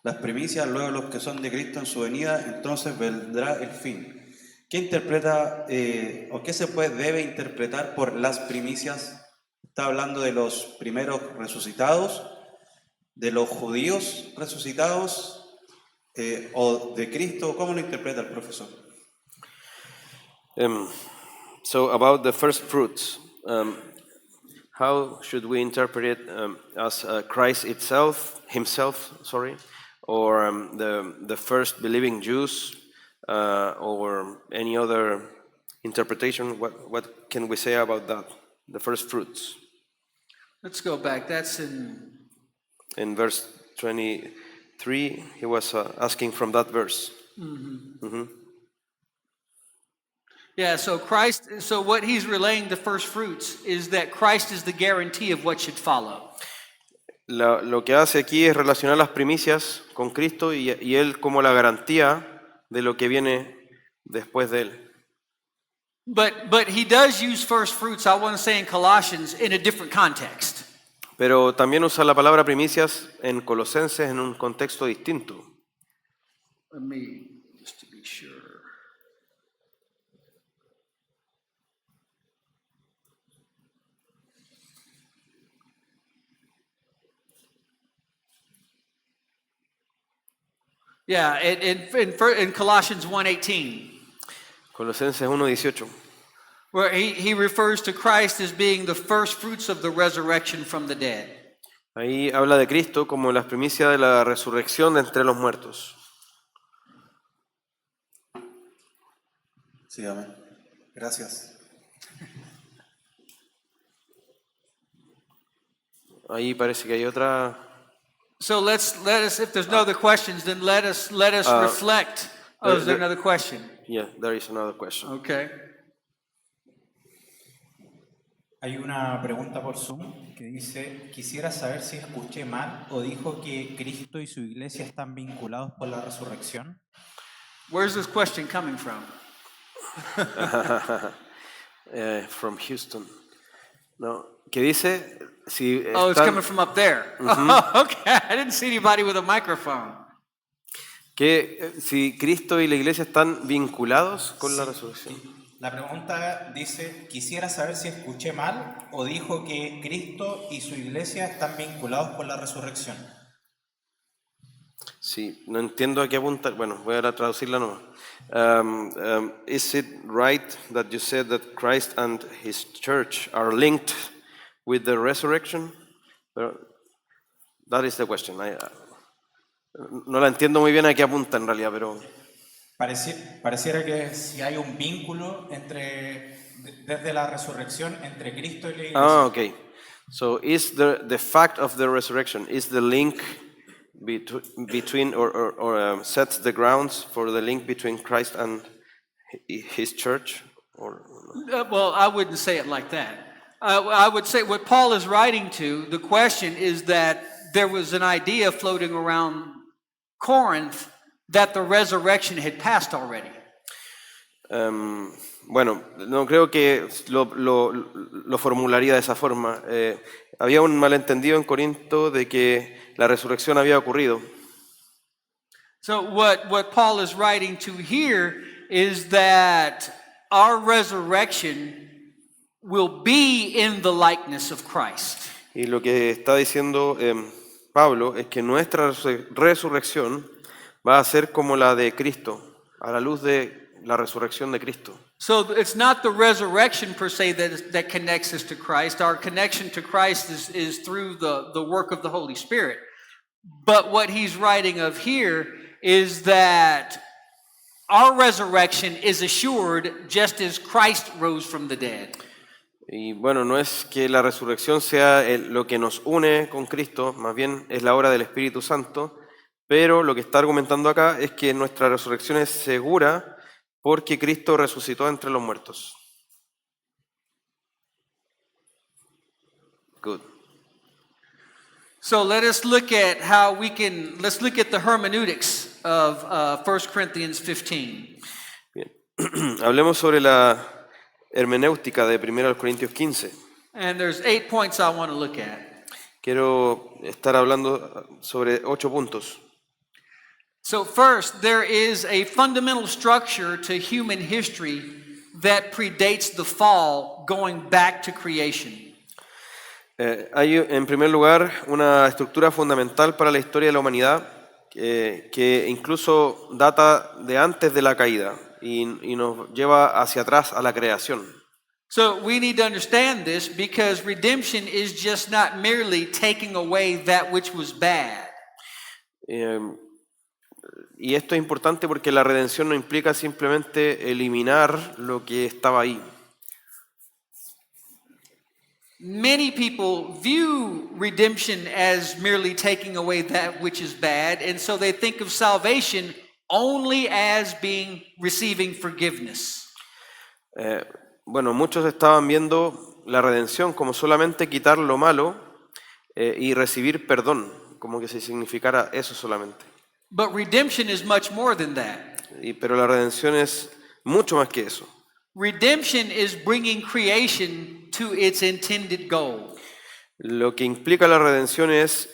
las primicias, luego los que son de Cristo en su venida, entonces vendrá el fin. ¿Qué interpreta o qué debe interpretar por las primicias? ¿Está hablando de los primeros resucitados, de los judíos resucitados o de Cristo? ¿Cómo lo interpreta el profesor? So about the first fruits, how should we interpret it as Christ himself, or the first believing Jews, or any other interpretation? What can we say about that? The first fruits. Let's go back. That's In verse 23, he was asking from that verse. yeah, so what he's relaying the first fruits is that Christ is the guarantee of what should follow. Lo que hace aquí es relacionar las primicias con Cristo y Él como la garantía de lo que viene después de Él. But he does use first fruits, I want to say in Colossians, in a different context. Pero también usa la palabra primicias en Colosenses en un contexto distinto. Let me, just to be sure. Yeah, in Colossians 1:18, Colosenses 1:18. where he refers to Christ as being the first fruits of the resurrection from the dead. Ahí habla de Cristo como las primicias de la resurrección de entre los muertos. Sí, amén. Gracias. Ahí parece que hay otra. So let us, if there's no other questions, then let us reflect. Oh, is there another question? Yeah, there is another question. Okay. Hay una pregunta por Zoom que dice, quisiera saber si escuché mal o dijo que Cristo y su iglesia están vinculados por la resurrección. Where's this question coming from? From Houston. No, que dice si Oh, it's están- coming from up there. Oh, okay. I didn't see anybody with a microphone. que si Cristo y la iglesia están vinculados con la Sí. resurrección. La pregunta dice, quisiera saber si escuché mal o dijo que Cristo y su iglesia están vinculados por la resurrección. Sí, no entiendo a qué apunta. Bueno, voy a traducirla nomás. Is it right that you said that Christ and his church are linked with the resurrection? Pero, that is the question. No la entiendo muy bien a qué apunta en realidad, pero Pareciera que si hay un vínculo desde la resurrección entre Cristo y la iglesia. okay. So is the fact of the resurrection is the link between or sets the grounds for the link between Christ and his church? Or Well, I wouldn't say it like that. I would say what Paul is writing to, the question is that there was an idea floating around Corinth that the resurrection had passed already. Bueno, no creo que lo formularía de esa forma. Había un malentendido en Corinto de que la resurrección había ocurrido. So what Paul is writing to here is that our resurrection will be in the likeness of Christ. Y lo que está diciendo Pablo es que nuestra resurrección va a ser como la de Cristo, a la luz de la resurrección de Cristo. So it's not the resurrection per se that connects us to Christ. Our connection to Christ is through the work of the Holy Spirit. But what he's writing of here is that our resurrection is assured just as Christ rose from the dead. Y bueno, no es que la resurrección sea lo que nos une con Cristo, más bien es la obra del Espíritu Santo, pero lo que está argumentando acá es que nuestra resurrección es segura porque Cristo resucitó entre los muertos. Good. So let us look at let's look at the hermeneutics of 1 Corinthians 15. Bien. Hablemos sobre la hermenéutica de 1 Corintios 15. And there's 8 points I want to look at. Quiero estar hablando sobre 8 puntos. So first, there is a fundamental structure to human history that predates the fall, going back to creation. Hay en primer lugar una estructura fundamental para la historia de la humanidad que incluso data de antes de la caída y nos lleva hacia atrás a la creación. So we need to understand this because redemption is just not merely taking away that which was bad. Y esto es importante porque la redención no implica simplemente eliminar lo que estaba ahí. Many people view redemption as merely taking away that which is bad, and so they think of salvation only as receiving forgiveness. Bueno, muchos estaban viendo la redención como solamente quitar lo malo y recibir perdón, como que si significara eso solamente. But redemption is much more than that. Pero la redención es mucho más que eso. Redemption is bringing creation to its intended goal. Lo que implica la redención es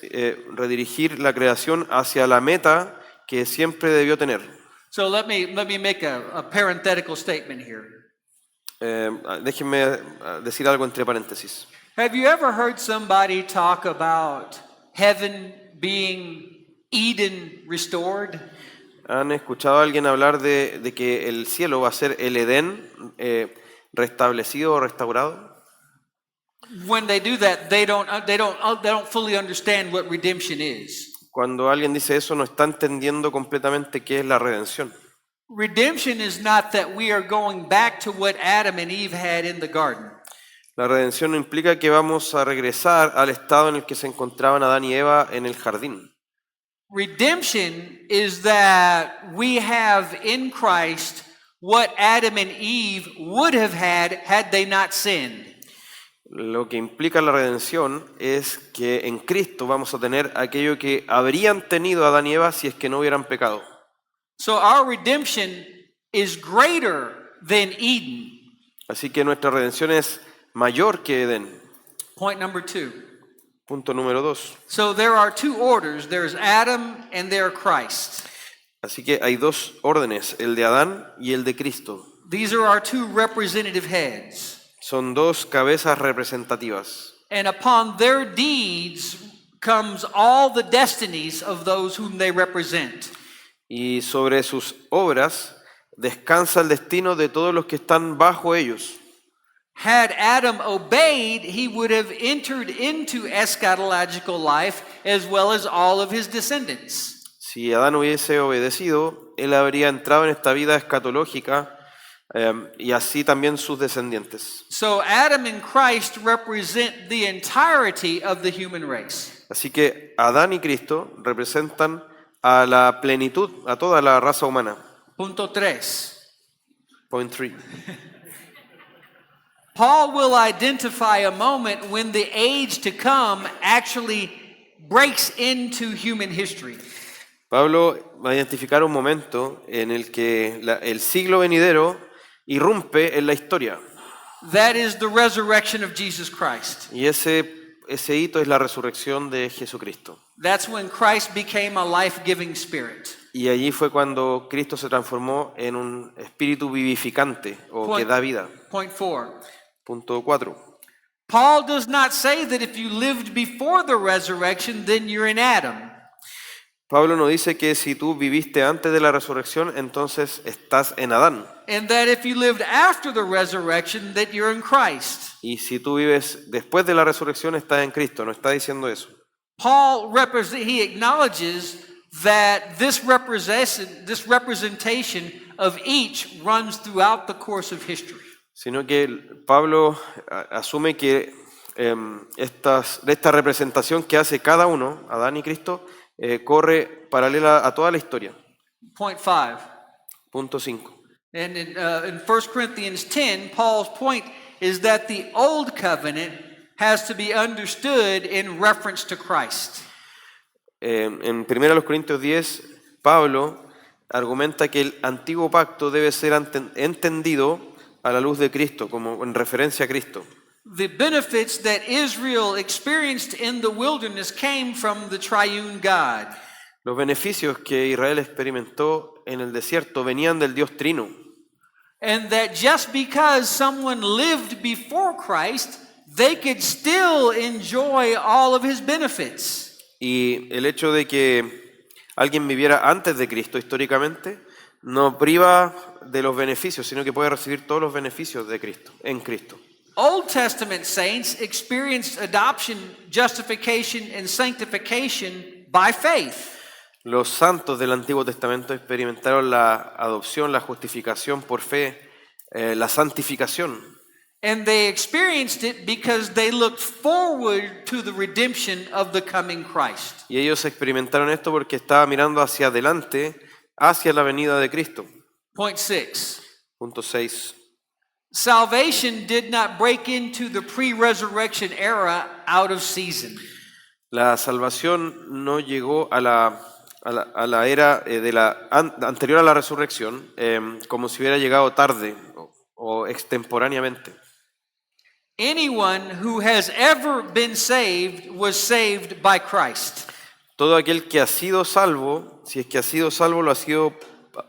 redirigir la creación hacia la meta que siempre debió tener. So let me make a parenthetical statement here. Déjenme decir algo entre paréntesis. Have you ever heard somebody talk about heaven being Eden restored? ¿Han escuchado a alguien hablar de que el cielo va a ser el Edén restablecido o restaurado? When they do that, they don't fully understand what redemption is. Cuando alguien dice eso, no está entendiendo completamente qué es la redención. Redemption is not that we are going back to what Adam and Eve had in the garden. La redención no implica que vamos a regresar al estado en el que se encontraban Adán y Eva en el jardín. Redemption is that we have in Christ what Adam and Eve would have had they not sinned. Lo que implica la redención es que en Cristo vamos a tener aquello que habrían tenido Adán y Eva si es que no hubieran pecado. So our redemption is greater than Eden. Así que nuestra redención es mayor que Edén. Point number 2. Punto número 2. So there are two orders. There's Adam and there's Christ. Así que hay dos órdenes, el de Adán y el de Cristo. These are our two representative heads. Son dos cabezas representativas. And upon their deeds comes all the destinies of those whom they represent. Y sobre sus obras descansa el destino de todos los que están bajo ellos. Had Adam obeyed, he would have entered into eschatological life as well as all of his descendants. Si Adán hubiese obedecido, él habría entrado en esta vida escatológica y así también sus descendientes. So Adam and Christ represent the entirety of the human race. Así que Adán y Cristo representan a la plenitud, a toda la raza humana. Punto 3. Point 3. Paul will identify a moment when the age to come actually breaks into human history. Pablo va a identificar un momento en el que el siglo venidero irrumpe en la historia. That is the resurrection of Jesus Christ. Y ese hito es la resurrección de Jesucristo. That's when Christ became a life-giving spirit. Y allí fue cuando Cristo se transformó en un espíritu vivificante o que da vida. Point 4. Punto 4. Paul does not say that if you lived before the resurrection, then you're in Adam. Pablo no dice que si tú viviste antes de la resurrección, entonces estás en Adán. And that if you lived after the resurrection, that you're in Christ. Y si tú vives después de la resurrección, estás en Cristo. No está diciendo eso. Paul he acknowledges that this representation of each runs throughout the course of history. Sino que Pablo asume que esta representación que hace cada uno, Adán y Cristo, corre paralela a toda la historia. Point 5. Punto 5. And in 1 Corinthians 10, Paul's point is that the old covenant has to be understood in reference to Christ. En 1 Corintios 10, Pablo argumenta que el antiguo pacto debe ser entendido a la luz de Cristo, como en referencia a Cristo. The benefits that Israel experienced in the wilderness came from the triune God. Los beneficios que Israel experimentó en el desierto venían del Dios Trino. And that just because someone lived before Christ, they could still enjoy all of his benefits. Y el hecho de que alguien viviera antes de Cristo históricamente no priva de los beneficios, sino que puede recibir todos los beneficios de Cristo, en Cristo. Old Testament saints experienced adoption, justification, and sanctification by faith. Los santos del Antiguo Testamento experimentaron la adopción, la justificación por fe, la santificación. And they experienced it because they looked forward to the redemption of the coming Christ. Y ellos experimentaron esto porque estaba mirando hacia adelante, hacia la venida de Cristo. Point 6. Punto 6. Salvation did not break into the pre-resurrection era out of season. La salvación no llegó a la era anterior a la resurrección como si hubiera llegado tarde o extemporáneamente. Anyone who has ever been saved was saved by Christ. Todo aquel que ha sido salvo, si es que ha sido salvo, lo ha sido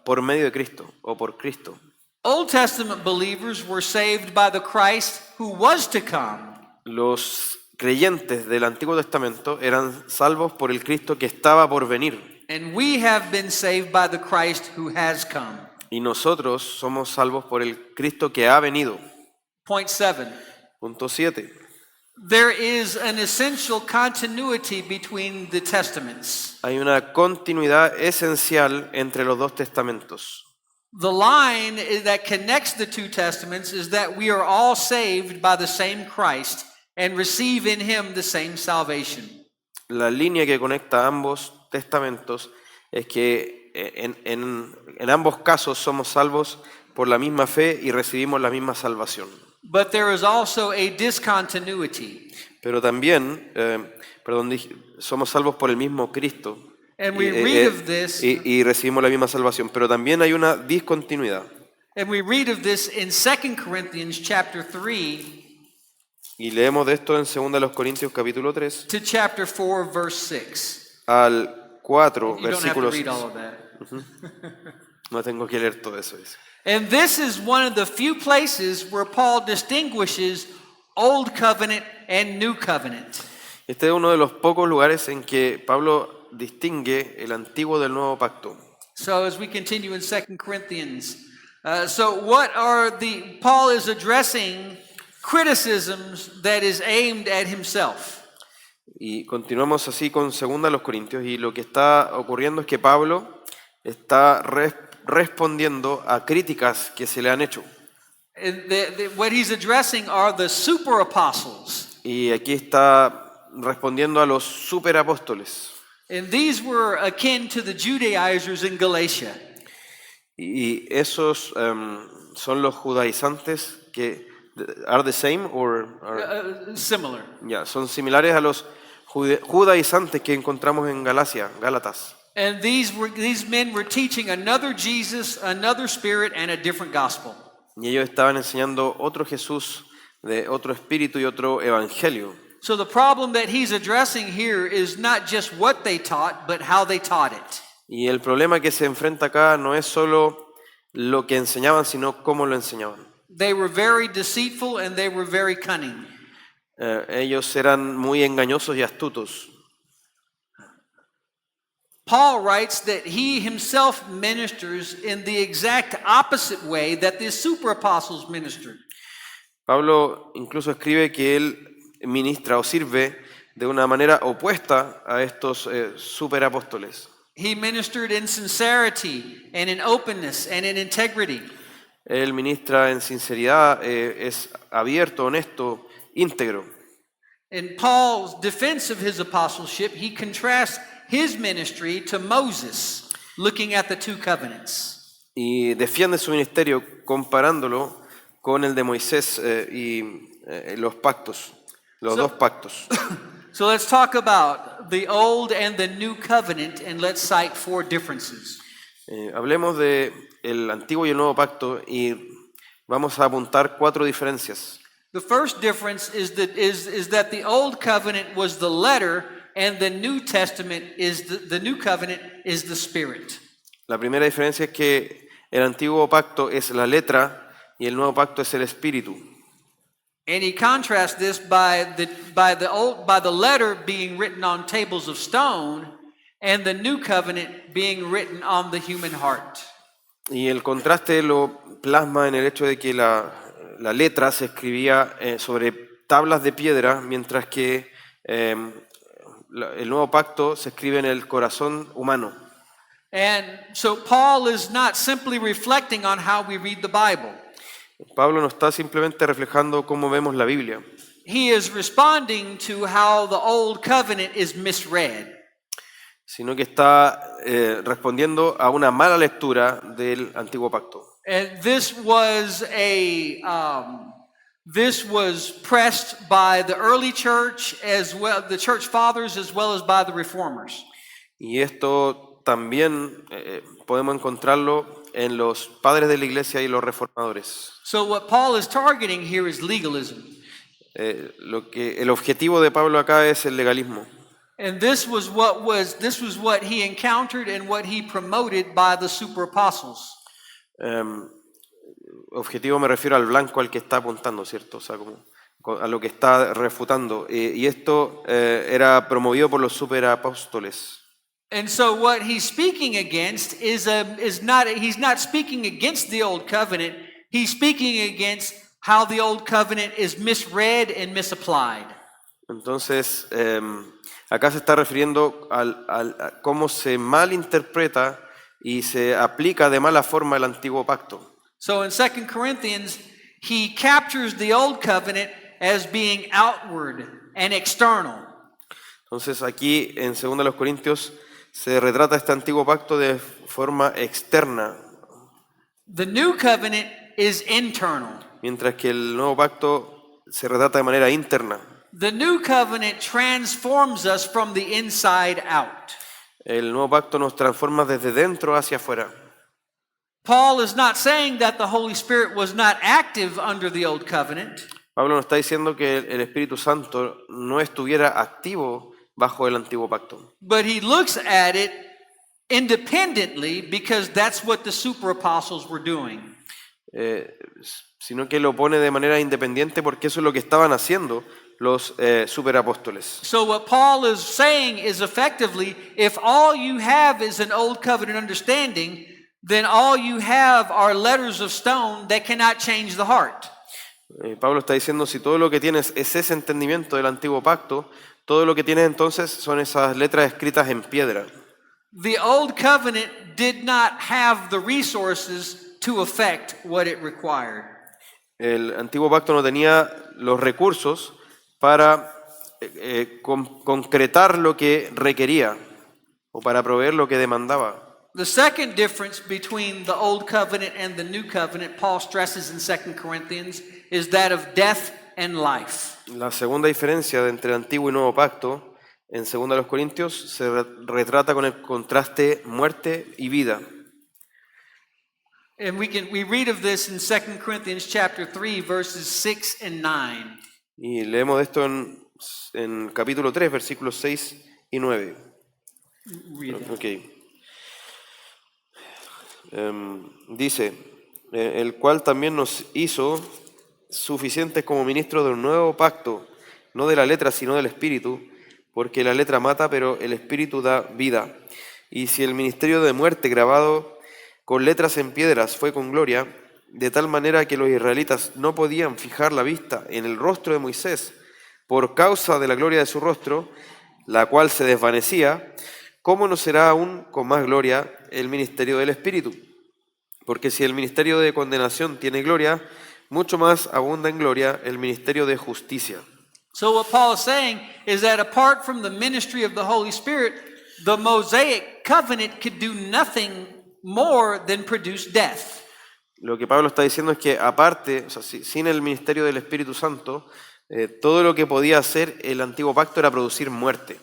por medio de Cristo o por Cristo. Old Testament believers were saved by the Christ who was to come. Los creyentes del Antiguo Testamento eran salvos por el Cristo que estaba por venir. And we have been saved by the Christ who has come. Y nosotros somos salvos por el Cristo que ha venido. Point 7. Punto 7. There is an essential continuity between the testaments. Hay una continuidad esencial entre los dos testamentos. The line that connects the two testaments is that we are all saved by the same Christ and receive in him the same salvation. La línea que conecta ambos testamentos es que en ambos casos somos salvos por la misma fe y recibimos la misma salvación. But there is also a discontinuity. Pero también, somos salvos por el mismo Cristo And we read of this, y recibimos la misma salvación. Pero también hay una discontinuidad. and we read of this in 2 Corinthians chapter 3 Y leemos de esto en 2 Corintios capítulo 3 to chapter 4 verse 6. al 4, You don't have to versículo read 6. all of that. No tengo que leer todo eso. Dice. And this is one of the few places where Paul distinguishes Old Covenant and New Covenant. Este es uno de los pocos lugares en que Pablo distingue el antiguo del nuevo pacto. So as we continue in 2 Corinthians, Paul is addressing criticisms that is aimed at himself. Y continuamos así con 2 Corintios y lo que está ocurriendo es que Pablo está respondiendo a críticas que se le han hecho. And what he's addressing are the super apostles. Y aquí está respondiendo a los superapóstoles. And these were akin to the Judaizers in Galatia. Y esos son los judaizantes que are the same or Similar. son similares a los judaizantes que encontramos en Gálatas. And these men were teaching another Jesus, another spirit, and a different gospel. Y ellos estaban enseñando otro Jesús, de otro espíritu y otro evangelio. So the problem that he's addressing here is not just what they taught, but how they taught it. Y el problema que se enfrenta acá no es solo lo que enseñaban, sino cómo lo enseñaban. They were very deceitful and they were very cunning. Ellos eran muy engañosos y astutos. Paul writes that he himself ministers in the exact opposite way that the super apostles ministered. Pablo incluso escribe que él ministra o sirve de una manera opuesta a estos superapóstoles. He ministered in sincerity and in openness and in integrity. Él ministra en sinceridad, es abierto, honesto, íntegro. In Paul's defense of his apostleship, he contrasts his ministry to Moses, looking at the two covenants. Y defiende su ministerio comparándolo con el de Moisés y los pactos, los dos pactos. So let's talk about the old and the new covenant, and let's cite 4 differences. Hablemos de el antiguo y el nuevo pacto y vamos a apuntar 4 diferencias. The first difference is that the old covenant was the letter, and the New Testament is the new covenant is the spirit. La primera diferencia es que el antiguo pacto es la letra y el nuevo pacto es el espíritu. And he contrasts this by the letter being written on tables of stone, and the new covenant being written on the human heart. Y el contraste lo plasma en el hecho de que la letra se escribía sobre tablas de piedra, mientras que el nuevo pacto se escribe en el corazón humano. And so Paul is not simply reflecting on how we read the Bible. Pablo no está simplemente reflejando cómo vemos la Biblia, He is responding to how the old covenant is misread. sino que está respondiendo a una mala lectura del antiguo pacto. And this was pressed by the early church as well, the church fathers, as well as by the reformers. Y esto también podemos encontrarlo en los padres de la iglesia y los reformadores. So what Paul is targeting here is legalism. El objetivo de Pablo acá es el legalismo. And this was what he encountered and what he promoted by the super apostles. Objetivo me refiero al blanco al que está apuntando, ¿cierto? O sea, como a lo que está refutando. Y esto era promovido por los superapóstoles. And so what he's speaking against he's not speaking against the old covenant. He's speaking against how the old covenant is misread and misapplied. Entonces, acá se está refiriendo a cómo se malinterpreta y se aplica de mala forma el antiguo pacto. So in 2 Corinthians, he captures the old covenant as being outward and external. Entonces aquí en 2 Corintios se retrata este antiguo pacto de forma externa, The new covenant is internal. mientras que el nuevo pacto se retrata de manera interna. The new covenant transforms us from the inside out. El nuevo pacto nos transforma desde dentro hacia afuera. Paul is not saying that the Holy Spirit was not active under the old covenant. Pablo nos está diciendo que el Espíritu Santo no estuviera activo bajo el antiguo pacto, But he looks at it independently because that's what the super apostles were doing. sino que lo pone de manera independiente porque eso es lo que estaban haciendo los superapóstoles. So what Paul is saying is effectively, if all you have is an old covenant understanding, then all you have are letters of stone that cannot change the heart. Pablo está diciendo, si todo lo que tienes es ese entendimiento del antiguo pacto, todo lo que tienes entonces son esas letras escritas en piedra. The old covenant did not have the resources to effect what it required. El antiguo pacto no tenía los recursos para concretar lo que requería o para proveer lo que demandaba. The second difference between the old covenant and the new covenant, Paul stresses in 2 Corinthians, is that of death and life. La segunda diferencia entre el antiguo y nuevo pacto en 2 Corintios se retrata con el contraste muerte y vida. And we read of this in 2 Corinthians chapter 3 verses 6 and 9. Y leemos de esto en capítulo 3, versículos 6 y 9. Read it. Okay. Dice, el cual también nos hizo suficientes como ministros de un nuevo pacto, no de la letra, sino del Espíritu, porque la letra mata, pero el Espíritu da vida. Y si el ministerio de muerte grabado con letras en piedras fue con gloria, de tal manera que los israelitas no podían fijar la vista en el rostro de Moisés por causa de la gloria de su rostro, la cual se desvanecía, ¿cómo no será aún con más gloria el ministerio del Espíritu? Porque si el ministerio de condenación tiene gloria, mucho más abunda en gloria el ministerio de justicia. So what Paul is saying is that apart from the ministry of the Holy Spirit, the Mosaic covenant could do nothing more than produce death. Lo que Pablo está diciendo es que aparte, o sea, sin el ministerio del Espíritu Santo, todo lo que podía hacer el antiguo pacto era producir muerte.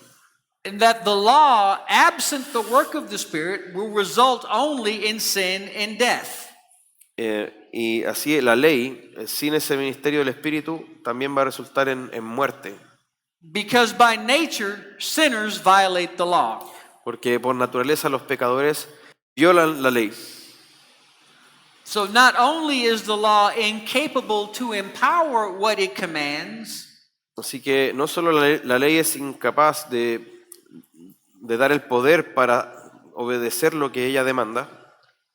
And that the law, absent the work of the Spirit, will result only in sin and death. Y así la ley, sin ese ministerio del Espíritu, también va a resultar en muerte. Because by nature, sinners violate the law. Porque por naturaleza los pecadores violan la ley. So not only is the law incapable to empower what it commands, Así que no solo la ley es incapaz de dar el poder para obedecer lo que ella demanda,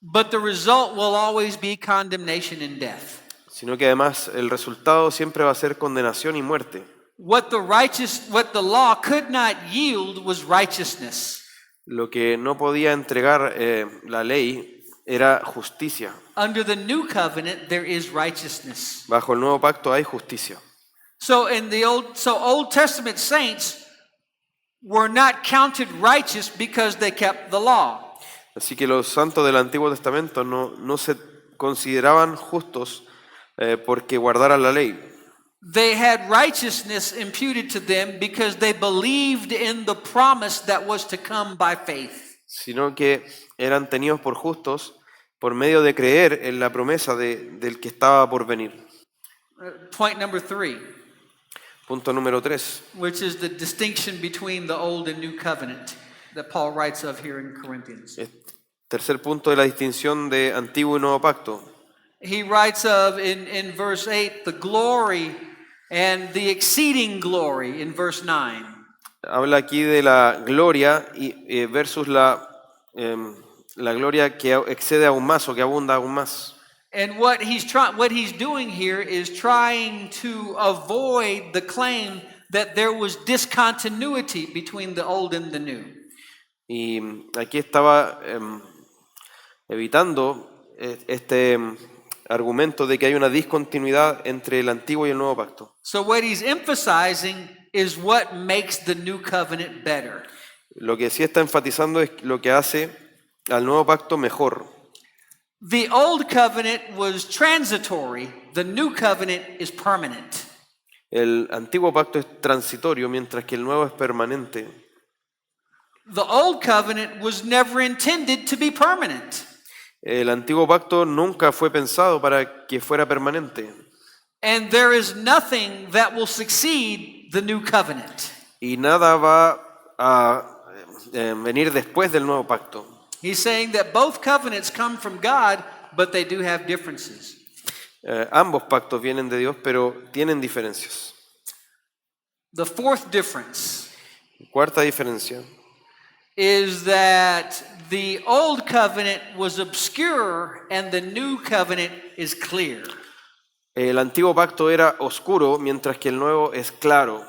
but the result will always be condemnation and death. sino que además el resultado siempre va a ser condenación y muerte. What the law could not yield was righteousness. Lo que no podía entregar la ley era justicia. Under the new covenant, there is righteousness. Bajo el nuevo pacto hay justicia. So Old Testament saints were not counted righteous because they kept the law. Así que los santos del Antiguo Testamento no se consideraban justos porque guardaran la ley. They had righteousness imputed to them because they believed in the promise that was to come by faith. Sino que eran tenidos por justos por medio de creer en la promesa del que estaba por venir. Point number 3, Punto número 3. which is the distinction between the old and new covenant that Paul writes of here in Corinthians. Tercer punto de la distinción de Antiguo y Nuevo Pacto. He writes of in verse 8 the glory and the exceeding glory in verse 9. Habla aquí de la gloria versus la gloria que excede aún más o que abunda aún más. And what he's doing here is trying to avoid the claim that there was discontinuity between the old and the new. Y aquí estaba evitando este argumento de que hay una discontinuidad entre el antiguo y el nuevo pacto. So what he's emphasizing is what makes the new covenant better. Lo que sí está enfatizando es lo que hace al nuevo pacto mejor. The old covenant was transitory, the new covenant is permanent. El antiguo pacto es transitorio, mientras que el nuevo es permanente. The old covenant was never intended to be permanent. El antiguo pacto nunca fue pensado para que fuera permanente. And there is nothing that will succeed the new covenant. Y nada va a venir después del nuevo pacto. He's saying that both covenants come from God, but they do have differences. Ambos pactos vienen de Dios, pero tienen diferencias. The fourth difference Cuarta diferencia is that the old covenant was obscure and the new covenant is clear. el antiguo pacto era oscuro, mientras que el nuevo es claro.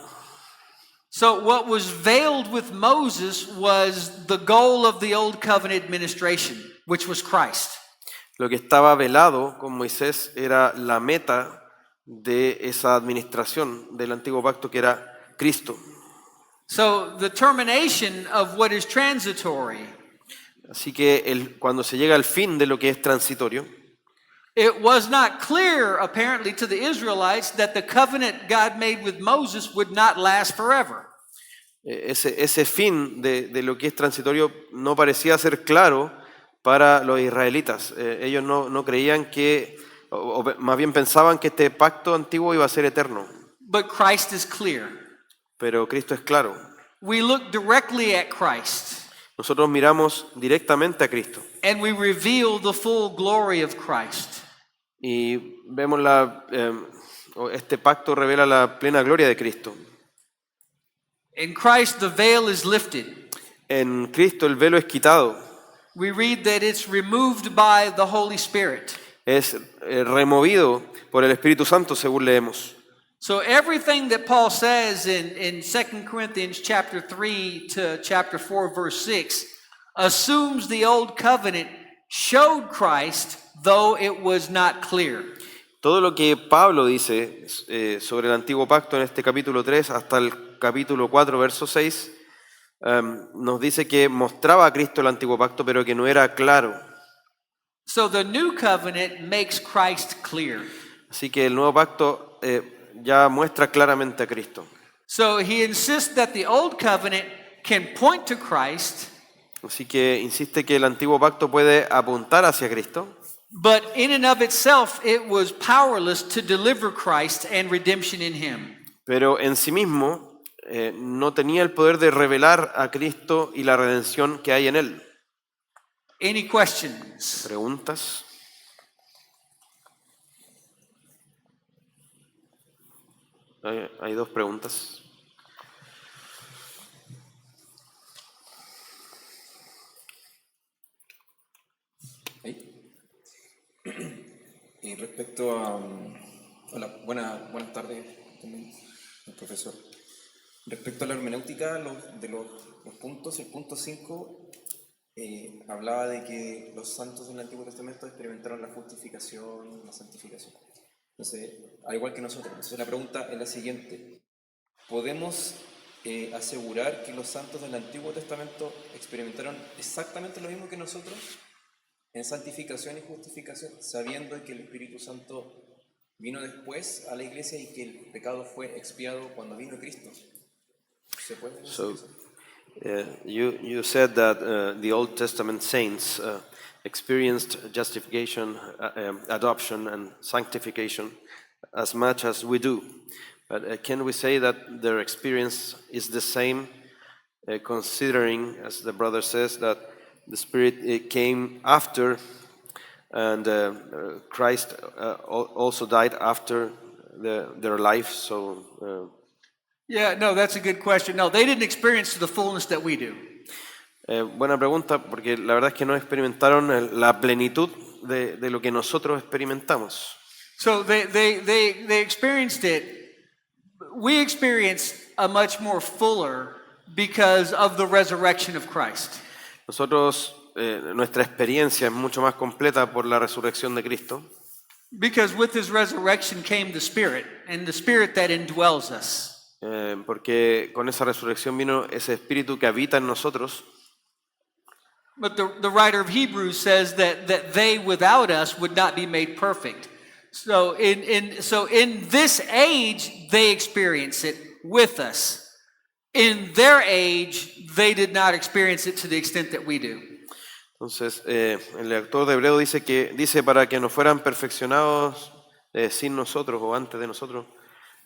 So what was veiled with Moses was the goal of the old covenant administration, which was Christ. Lo que estaba velado con Moisés era la meta de esa administración del antiguo pacto, que era Cristo. So the termination of what is transitory, Así que cuando se llega al fin de lo que es transitorio, it was not clear apparently to the Israelites that the covenant God made with Moses would not last forever. ese fin de lo que es transitorio no parecía ser claro para los israelitas. Ellos no creían que, o más bien pensaban que este pacto antiguo iba a ser eterno. But Christ is clear. Pero Cristo es claro. We look directly at Christ Nosotros miramos directamente a Cristo and we reveal the full glory of Christ. y vemos este pacto revela la plena gloria de Cristo. In Christ, the veil is lifted. En Cristo el velo es quitado, We read that it's removed by the Holy Spirit. es removido por el Espíritu Santo, según leemos. So everything that Paul says in 2 Corinthians chapter 3 to chapter 4 verse 6 assumes the old covenant showed Christ, though it was not clear. Todo lo que Pablo dice sobre el antiguo pacto en este capítulo 3 hasta el capítulo 4, verso 6, nos dice que mostraba a Cristo el antiguo pacto, pero que no era claro. So the new covenant makes Christ clear. Así que el nuevo pacto ya muestra claramente a Cristo. So he insists that the old covenant can point to Christ, Así que insiste que el antiguo pacto puede apuntar hacia Cristo, but in and of itself it was powerless to deliver Christ and redemption in him. pero en sí mismo no tenía el poder de revelar a Cristo y la redención que hay en él. Any questions? ¿Preguntas? Hay dos preguntas. Y respecto a... Hola, buenas tardes también, profesor. Respecto a la hermenéutica de los puntos, el punto 5 hablaba de que los santos del Antiguo Testamento experimentaron la justificación, la santificación. Entonces, al igual que nosotros. Entonces, la pregunta es la siguiente. ¿Podemos asegurar que los santos del Antiguo Testamento experimentaron exactamente lo mismo que nosotros en santificación y justificación, sabiendo que el Espíritu Santo vino después a la iglesia y que el pecado fue expiado cuando vino Cristo? ¿Se puede decir So, eso? you said that the Old Testament saints experienced justification, adoption, and sanctification as much as we do. But can we say that their experience is the same, considering, as the brother says, that the Spirit came after, and Christ also died after their life? So. Yeah, no, that's a good question. No, they didn't experience the fullness that we do. Buena pregunta, porque la verdad es que no experimentaron la plenitud de lo que nosotros experimentamos. So they experienced it. We experienced a much more fuller because of the resurrection of Christ. Nosotros nuestra experiencia es mucho más completa por la resurrección de Cristo. Because with his resurrection came the Spirit, and the Spirit that indwells us. Porque con esa resurrección vino ese espíritu que habita en nosotros. But the writer of Hebrews says that they without us would not be made perfect. So in this age, they experience it with us. In their age, they did not experience it to the extent that we do. Entonces, el autor de Hebreo dice para que no fueran perfeccionados sin nosotros o antes de nosotros.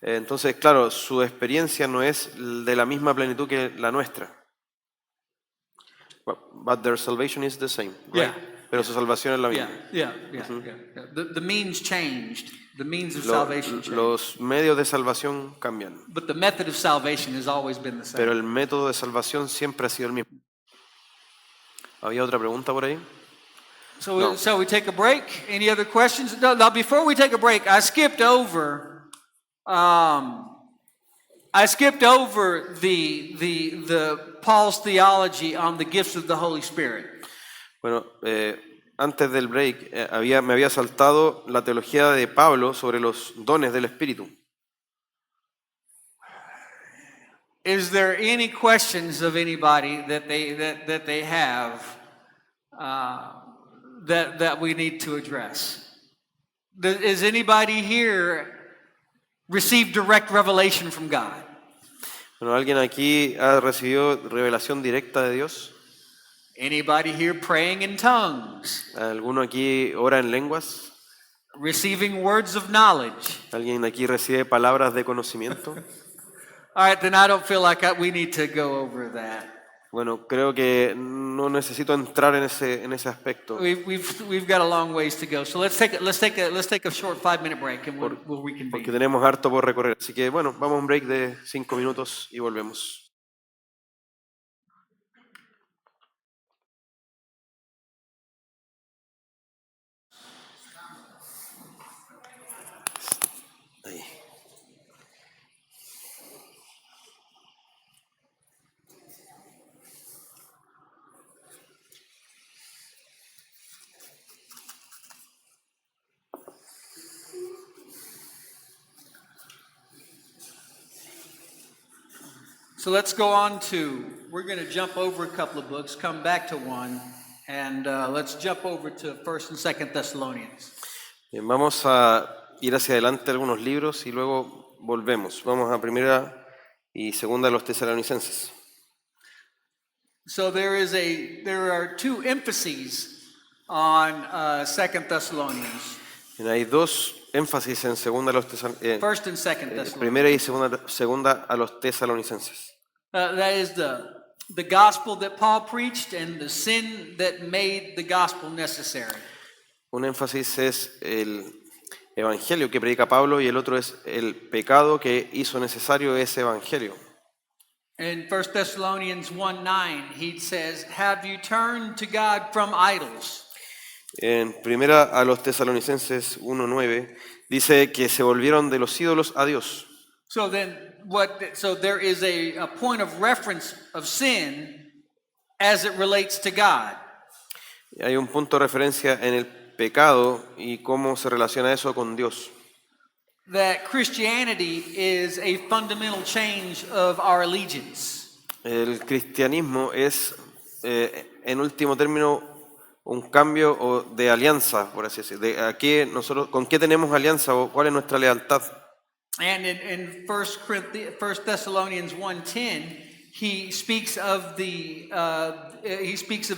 Entonces, claro, su experiencia no es de la misma plenitud que la nuestra. But their salvation is the same, right? Yeah. Pero su salvación es la misma. Yeah. The means changed. The means of Lo- salvation changed. los medios de salvación cambian, But the method of salvation has always been the same. pero el método de salvación siempre ha sido el mismo. ¿Había otra pregunta por ahí? No. So we take a break. Any other questions? No. Now, before we take a break, I skipped over the Paul's theology on the gifts of the Holy Spirit. Bueno, antes del break me había saltado la teología de Pablo sobre los dones del Espíritu. Is there any questions of anybody that they have that we need to address? Is anybody here received direct revelation from God? Bueno, ¿alguien aquí ha recibido revelación directa de Dios? Anybody here praying in tongues? ¿Alguno aquí ora en lenguas? Receiving words of knowledge? ¿Alguien aquí recibe palabras de conocimiento? All right, then I don't feel like we need to go over that. Bueno, creo que no necesito entrar en ese aspecto, We've got a long ways to go. So let's take a short 5-minute break and we'll porque reconvene. tenemos harto por recorrer. Así que bueno, vamos a un break de 5 minutos y volvemos. Ahí. So let's go on we're going to jump over a couple of books, come back to one, and let's jump over to 1st and 2nd Thessalonians. Bien, vamos a ir hacia adelante algunos libros y luego volvemos. Vamos a primera y segunda de los Tesalonicenses. So there are 2 emphases on 2nd Thessalonians, Bien, hay 2 énfasis en segunda de los 1st and 2nd Thessalonians. primera y segunda a los Tesalonicenses. That is the gospel that Paul preached and the sin that made the gospel necessary. Un énfasis es el evangelio que predica Pablo y el otro es el pecado que hizo necesario ese evangelio. In 1 Thessalonians 1:9, he says, "Have you turned to God from idols?" En primera a los Tesalonicenses 1:9 dice que se volvieron de los ídolos a Dios. So there is a point of reference of sin as it relates to God. Hay un punto de referencia en el pecado y cómo se relaciona eso con Dios. That Christianity is a fundamental change of our allegiance. El cristianismo es, en último término, un cambio de alianza, por así decirlo. ¿Con qué tenemos alianza o cuál es nuestra lealtad? And in 1 Thessalonians 1:10, he speaks of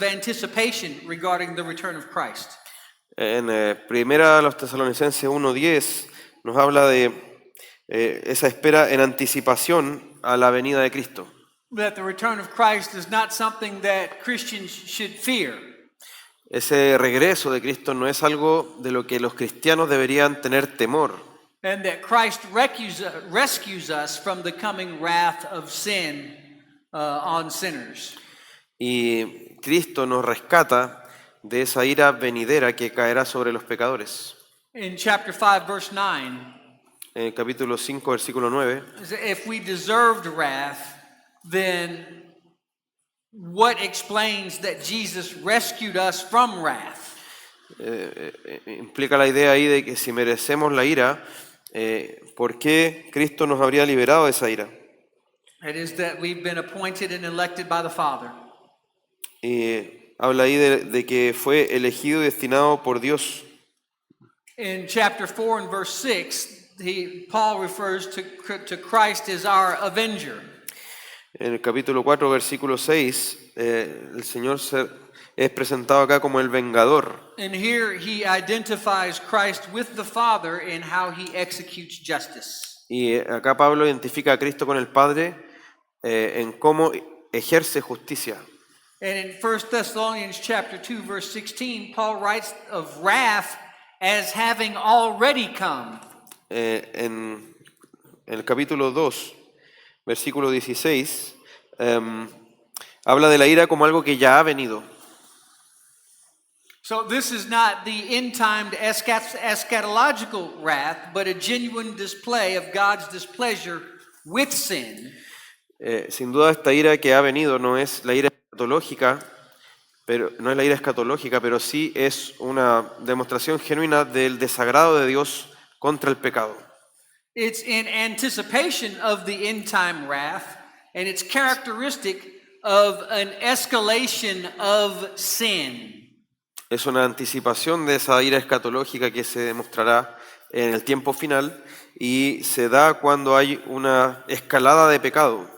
anticipation regarding the return of Christ. En primera a los Tesalonicenses 1:10 nos habla de esa espera en anticipación a la venida de Cristo. That the return of Christ is not something that Christians should fear. Ese regreso de Cristo no es algo de lo que los cristianos deberían tener temor. And that Christ rescues us from the coming wrath of sin on sinners. Y Cristo nos rescata de esa ira venidera que caerá sobre los pecadores. In chapter 5, verse 9, En el capítulo 5, versículo 9, if we deserved wrath, then what explains that Jesus rescued us from wrath. Implica la idea ahí de que si merecemos la ira, ¿por qué Cristo nos habría liberado de esa ira? It is that we've been appointed and elected by the Father. Y habla ahí de que fue elegido y destinado por Dios. In chapter 4 and verse 6, Paul refers to Christ as our avenger. En el capítulo 4, versículo 6, el Señor es presentado acá como el vengador. And here he identifies Christ with the Father in how he executes justice. Y acá Pablo identifica a Cristo con el Padre en cómo ejerce justicia. And in 1 Thessalonians chapter 2 verse 16, Paul writes of wrath as having already come. En el capítulo 2, versículo 16, habla de la ira como algo que ya ha venido. So this is not the end-timed eschatological wrath, but a genuine display of God's displeasure with sin. Sin duda esta ira que ha venido no es la ira escatológica, pero sí es una demostración genuina del desagrado de Dios contra el pecado. It's in anticipation of the end-time wrath, and it's characteristic of an escalation of sin. Es una anticipación de esa ira escatológica que se demostrará en el tiempo final y se da cuando hay una escalada de pecado.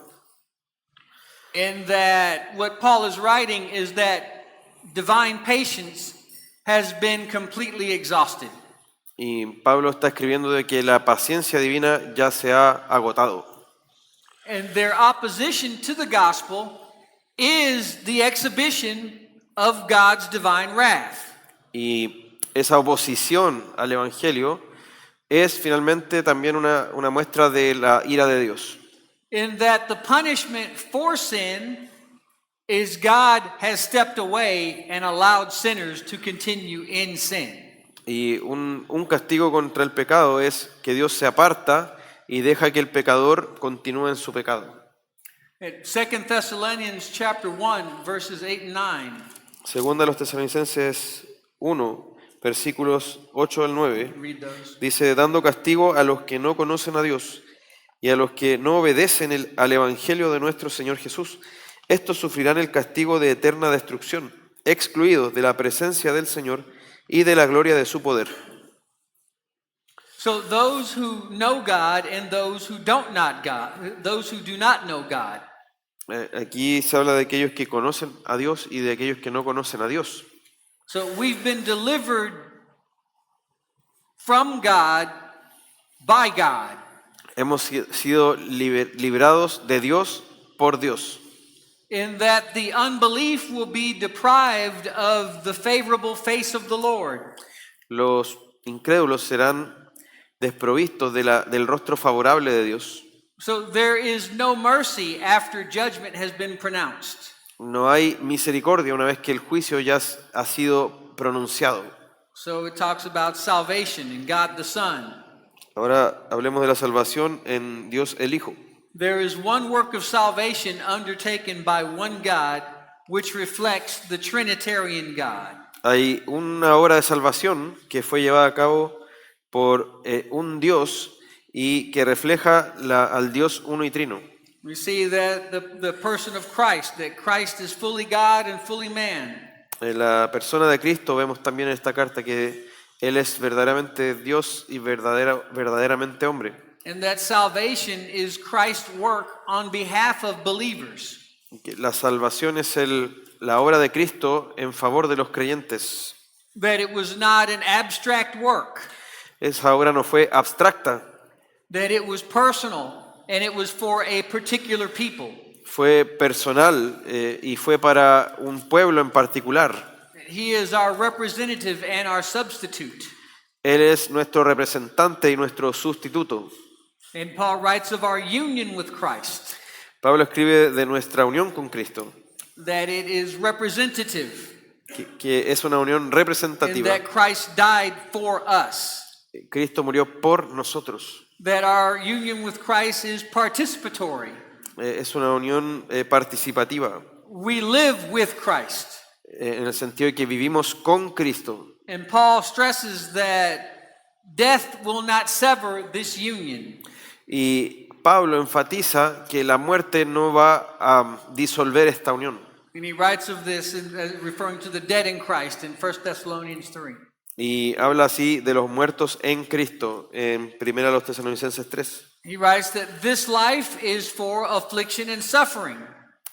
And that what Paul is writing is that divine patience has been completely exhausted. Y Pablo está escribiendo de que la paciencia divina ya se ha agotado. And their opposition to the gospel is the exhibition of God's divine wrath. Y esa oposición al Evangelio es finalmente también una muestra de la ira de Dios. In that the punishment for sin is God has stepped away and allowed sinners to continue in sin. Y un castigo contra el pecado es que Dios se aparta y deja que el pecador continúe en su pecado. In 2 Thessalonians chapter 1 verses 8 and 9. Segunda de los Tesalonicenses 1, versículos 8 al 9, Read those. dice, dando castigo a los que no conocen a Dios y a los que no obedecen al Evangelio de nuestro Señor Jesús, estos sufrirán el castigo de eterna destrucción, excluidos de la presencia del Señor y de la gloria de su poder. So those who know God and those who do not know God. Aquí se habla de aquellos que conocen a Dios y de aquellos que no conocen a Dios. So we've been delivered from God by God. Hemos sido librados de Dios por Dios. In that the unbelief will be deprived of the favorable face of the Lord. Los incrédulos serán desprovistos del rostro favorable de Dios. So there is no mercy after judgment has been pronounced. No hay misericordia una vez que el juicio ya ha sido pronunciado. So it talks about salvation in God the Son. Ahora hablemos de la salvación en Dios el Hijo. There is one work of salvation undertaken by one God, which reflects the Trinitarian God. Hay una obra de salvación que fue llevada a cabo por un Dios y que refleja al Dios uno y trino. We see that the person of Christ, that Christ is fully God and fully man. En la persona de Cristo vemos también en esta carta que Él es verdaderamente Dios y verdaderamente hombre. And that salvation is Christ's work on behalf of believers. Que la salvación es la obra de Cristo en favor de los creyentes. That it was not an abstract work. Esa obra no fue abstracta, That it was personal and it was for a particular people. fue personal y fue para un pueblo en particular. He is our representative and our substitute. Él es nuestro representante y nuestro sustituto. And Paul writes of our union with Christ, Pablo escribe de nuestra unión con Cristo, that it is representative, que es una unión and representativa. that Christ died for us. Cristo murió por nosotros. That our union with Christ is participatory, Es una unión participativa. we live with Christ. en el sentido de que vivimos con Cristo. And Paul stresses that death will not sever this union. Y Pablo enfatiza que la muerte no va a disolver esta unión. And he writes of this referring to the dead in Christ in 1 Thessalonians 3. Y habla así de los muertos en Cristo en 1 Tesalonicenses 3. He writes that this life is for affliction and suffering,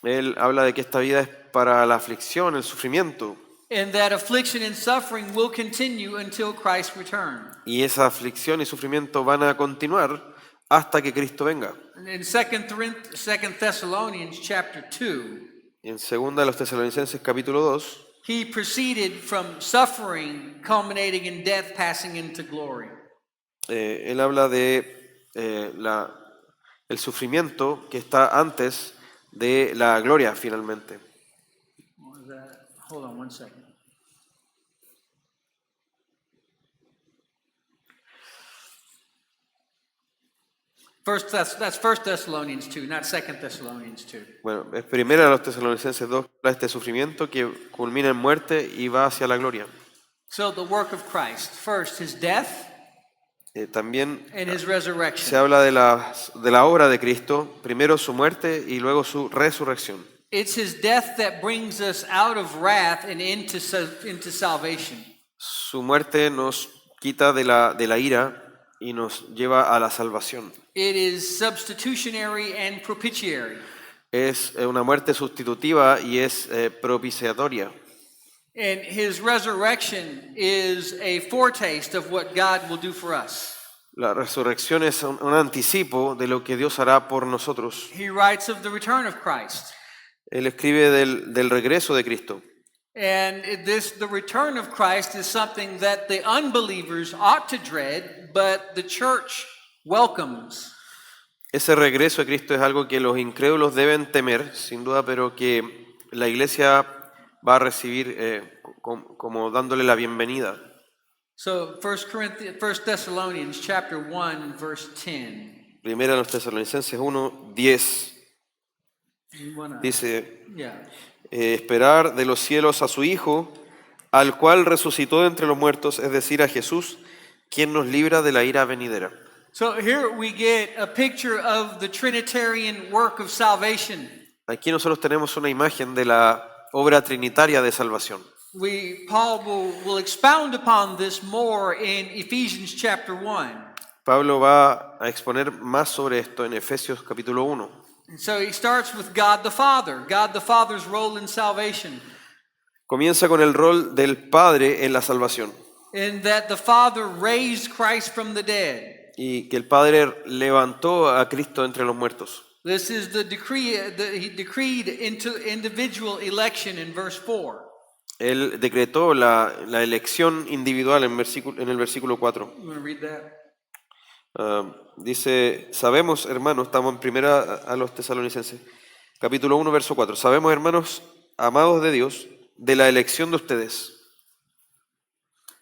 Él habla de que esta vida es para la aflicción, el sufrimiento. and that affliction and suffering will continue until Christ returns. Y esa aflicción y sufrimiento van a continuar hasta que Cristo venga. In 2 Thessalonians chapter 2, Y en 2 Tesalonicenses capítulo 2, he proceeded from suffering, culminating in death, passing into glory. él habla de el sufrimiento que está antes de la gloria finalmente. What was that? Hold on one second. That's 1 Thessalonians 2, not 2 Thessalonians 2. Bueno, es 1 Tesalonicenses 2, habla de este sufrimiento que culmina en muerte y va hacia la gloria. So the work of Christ, first his death También and his se resurrection. habla de la obra de Cristo, primero su muerte y luego su resurrección. It's his death that brings us out of wrath and into salvation. Su muerte nos quita de la ira y nos lleva a la salvación. It is substitutionary and propitiatory. Es una muerte sustitutiva y es propiciatoria. And his resurrection is a foretaste of what God will do for us. La resurrección es un anticipo de lo que Dios hará por nosotros. He writes of the return of Christ. Él escribe del regreso de Cristo. And the return of Christ is something that the unbelievers ought to dread, but the church welcomes. Ese regreso de Cristo es algo que los incrédulos deben temer, sin duda, pero que la iglesia va a recibir como dándole la bienvenida. So 1 Thessalonians chapter 1 verse 10. Primera a los Tesalonicenses 1:10 You wanna- dice: yeah. esperar de los cielos a su Hijo, al cual resucitó de entre los muertos, es decir, a Jesús, quien nos libra de la ira venidera. So here we get a picture of the Trinitarian work of salvation. Aquí nosotros tenemos una imagen de la obra trinitaria de salvación. Paul will expound upon this more in Ephesians chapter 1. Pablo va a exponer más sobre esto en Efesios capítulo 1. And so he starts with God the Father's role in salvation. Comienza con el rol del Padre en la salvación In that the Father raised Christ from the dead. y que el Padre levantó a Cristo entre los muertos. This is the decree that he decreed into individual election in verse 4. Él decretó la elección individual en el versículo 4. You want to read that? Dice, sabemos, hermanos, estamos en primera a los Tesalonicenses, capítulo 1, verso 4. Sabemos, hermanos, amados de Dios, de la elección de ustedes.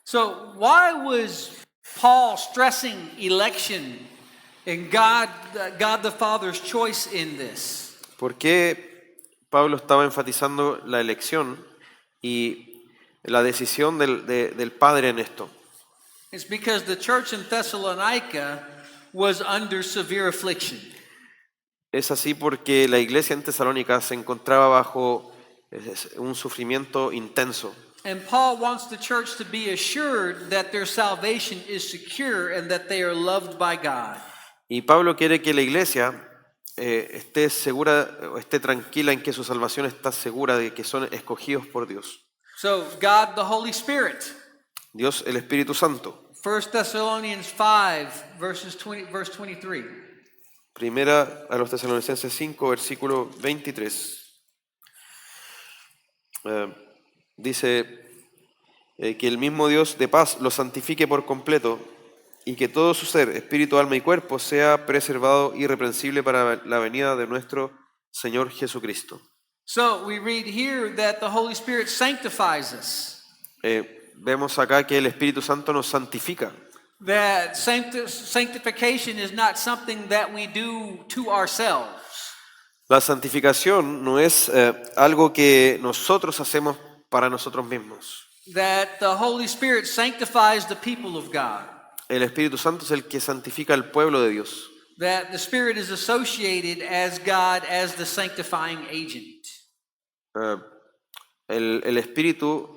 So why was Paul stressing election and God the Father's choice in this? ¿Por qué Pablo estaba enfatizando la elección y la decisión del Padre en esto? It's because the church in Thessalonica was under severe affliction. Es así porque la iglesia en Tesalónica se encontraba bajo un sufrimiento intenso. And Paul wants the church to be assured that their salvation is secure and that they are loved by God. Y Pablo quiere que la iglesia esté segura, esté tranquila en que su salvación está segura de que son escogidos por Dios. So God the Holy Spirit. Dios el Espíritu Santo. 1 Thessalonians 5 verse 23. Primera a los Tesalonicenses 5, versículo 23. Dice que el mismo Dios de paz los santifique por completo y que todo su ser, espíritu, alma y cuerpo sea preservado irreprensible para la venida de nuestro Señor Jesucristo. So we read here that the Holy Spirit sanctifies us. Vemos acá que el Espíritu Santo nos santifica. That sanctification is not something that we do to ourselves. La santificación no es algo que nosotros hacemos para nosotros mismos. That the Holy Spirit sanctifies the people of God. El Espíritu Santo es el que santifica al pueblo de Dios. That the Spirit is associated as God as the sanctifying agent. Eh, el Espíritu,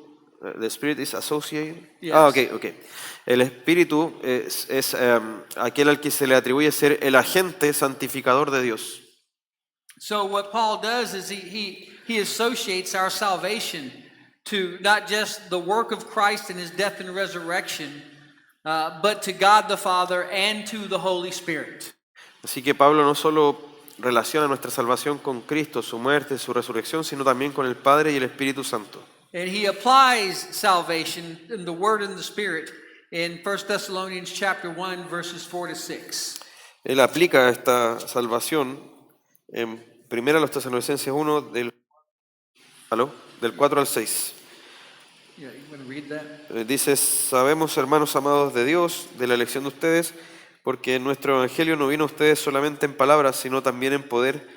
the Spirit is associated. Yes. Ok. El Espíritu es aquel al que se le atribuye ser el agente santificador de Dios. So what Paul does is he associates our salvation to not just the work of Christ in his death and resurrection, but to God the Father and to the Holy Spirit. Así que Pablo no solo relaciona nuestra salvación con Cristo, su muerte, su resurrección, sino también con el Padre y el Espíritu Santo. And he applies salvation in the Word and the Spirit in 1 Thessalonians chapter 1 verses 4 to 6. Él aplica esta salvación en 1 Tesalonicenses 1 del 4 al 6. Yeah, you want to read that? Dice, sabemos, hermanos amados de Dios, de la elección de ustedes, porque nuestro evangelio no vino a ustedes solamente en palabras, sino también en poder,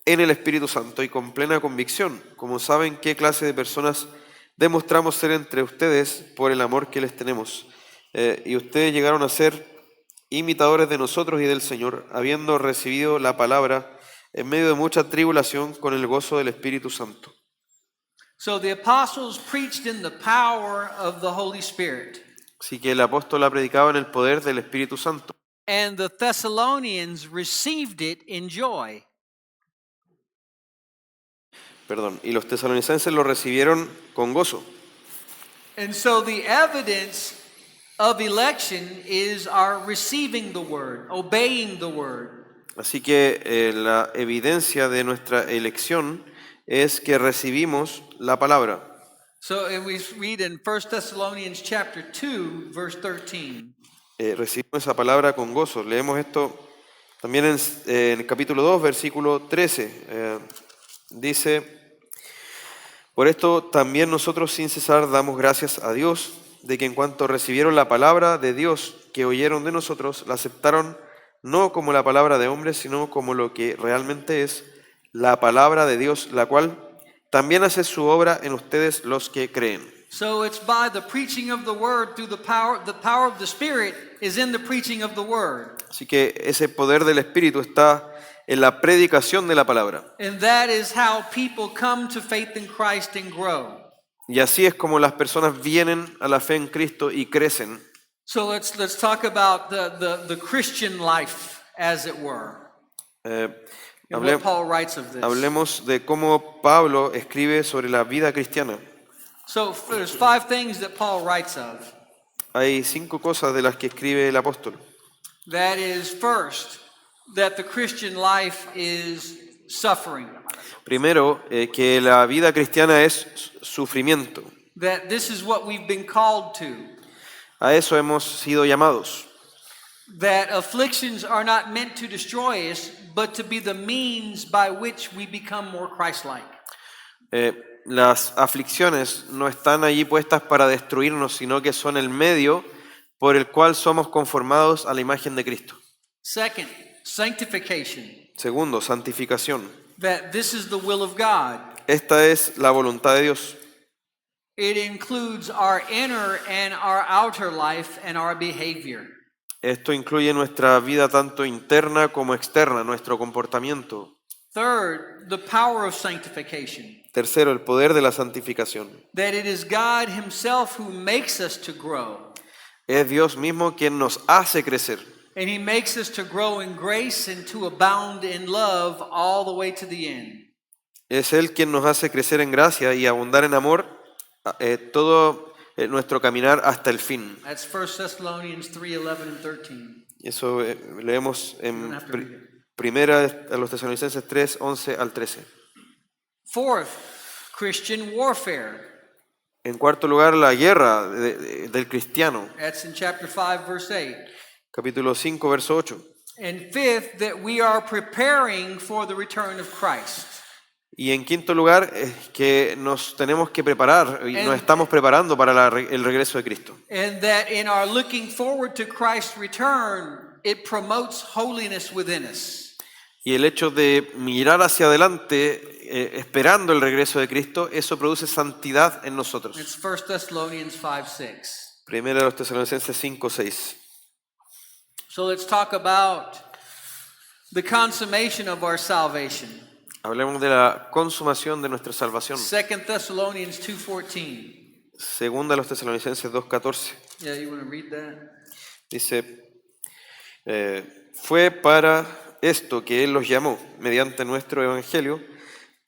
en el Espíritu Santo y con plena convicción, como saben qué clase de personas demostramos ser entre ustedes por el amor que les tenemos. Y ustedes llegaron a ser imitadores de nosotros y del Señor, habiendo recibido la palabra en medio de mucha tribulación con el gozo del Espíritu Santo. So the apostles preached in the power of the Holy Spirit, Así que el apóstol ha predicado en el poder del Espíritu Santo. and the Thessalonians received it in joy. Y los tesalonicenses lo recibieron con gozo. And so the evidence of election is our receiving the word, obeying the word. Así que la evidencia de nuestra elección es que recibimos la palabra. So and we read in 1 Thessalonians chapter 2 verse 13. Recibimos esa palabra con gozo. Leemos esto también en el capítulo 2, versículo 13. Dice, por esto también nosotros sin cesar damos gracias a Dios de que en cuanto recibieron la palabra de Dios que oyeron de nosotros, la aceptaron no como la palabra de hombres, sino como lo que realmente es la palabra de Dios, la cual también hace su obra en ustedes los que creen. So it's by the preaching of the word through the power of the Spirit is in the preaching of the word. Así que ese poder del Espíritu está en la predicación de la palabra. And that is how people come to faith in Christ and grow. Y así es como las personas vienen a la fe en Cristo y crecen. So let's talk about the Christian life, as it were. And what Paul writes of this. Hablemos de cómo Pablo escribe sobre la vida cristiana. So there's 5 things that Paul writes of. Hay 5 cosas de las que escribe el apóstol. That is, first, that the Christian life is suffering. Primero, que la vida cristiana es sufrimiento. That this is what we've been called to. A eso hemos sido llamados. That afflictions are not meant to destroy us, but to be the means by which we become more Christ-like. Las aflicciones no están allí puestas para destruirnos, sino que son el medio por el cual somos conformados a la imagen de Cristo. Second, sanctification. Segundo, santificación. That this is the will of God. Esta es la voluntad de Dios. It includes our inner and our outer life and our behavior. Esto incluye nuestra vida tanto interna como externa, nuestro comportamiento. Third, the power of sanctification. Tercero, el poder de la santificación. That it is God Himself who makes us to grow. Es Dios mismo quien nos hace crecer. And He makes us to grow in grace and to abound in love all the way to the end. Es Él quien nos hace crecer en gracia y abundar en amor todo nuestro caminar hasta el fin. That's 1 Thessalonians 3:11 and 13. Eso leemos You don't en have to read it. primera a los Tesalonicenses 3, 11 al 13. Fourth, Christian warfare. En cuarto lugar, la guerra del cristiano. That's in chapter 5, verse 8. Capítulo 5, verso 8. And fifth, that we are preparing for the return of Christ. Y en quinto lugar, que nos tenemos que preparar y nos estamos preparando para el regreso de Cristo. And that in our looking forward to Christ's return, it promotes holiness within us. Y el hecho de mirar hacia adelante, esperando el regreso de Cristo, eso produce santidad en nosotros. It's 1 Thessalonians 5:6. Primera de los Tesalonicenses 5:6. So let's talk about the consummation of our salvation. Hablemos de la consumación de nuestra salvación. 2 Thessalonians 2:14. Segunda de los Tesalonicenses 2:14. Yeah, you want to read that? Dice, fue para esto que Él los llamó, mediante nuestro Evangelio,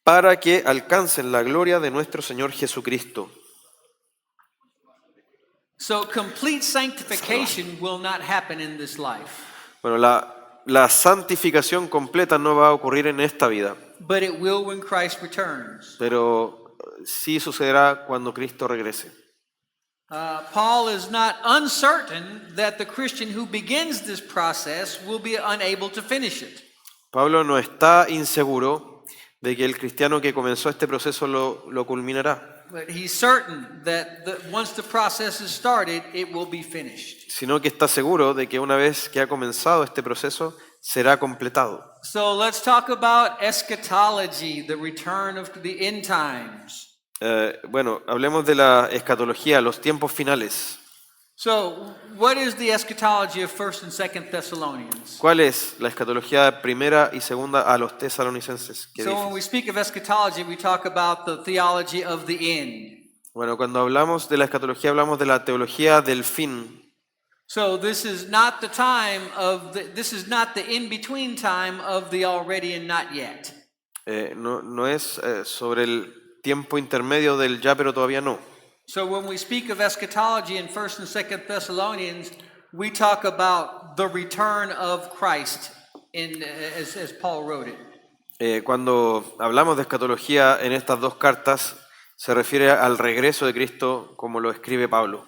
para que alcancen la gloria de nuestro Señor Jesucristo. So complete sanctification will not happen in this life, Bueno, la santificación completa no va a ocurrir en esta vida, but it will when Christ returns. pero sí sucederá cuando Cristo regrese. Paul is not uncertain that the Christian who begins this process will be unable to finish it. Pablo no está inseguro de que el cristiano que comenzó este proceso lo culminará, But he's certain that once the process is started, it will be finished. sino que está seguro de que una vez que ha comenzado este proceso, será completado. So let's talk about eschatology, the return of the end times. Bueno, hablemos de la escatología, los tiempos finales. So, what is the eschatology of 1st and 2nd Thessalonians? ¿Cuál es la escatología primera y segunda a los tesalonicenses? ¿Qué So, when dice? we speak of eschatology, we talk about the theology of the end. Bueno, cuando hablamos de la escatología hablamos de la teología del fin. So, this is not the time this is not the in-between time of the already and not yet. No es sobre el tiempo intermedio del ya pero todavía no. So, when we speak of eschatology in 1st and 2nd Thessalonians, we talk about the return of Christ, as Paul wrote it. Cuando hablamos de escatología en estas dos cartas, se refiere al regreso de Cristo como lo escribe Pablo.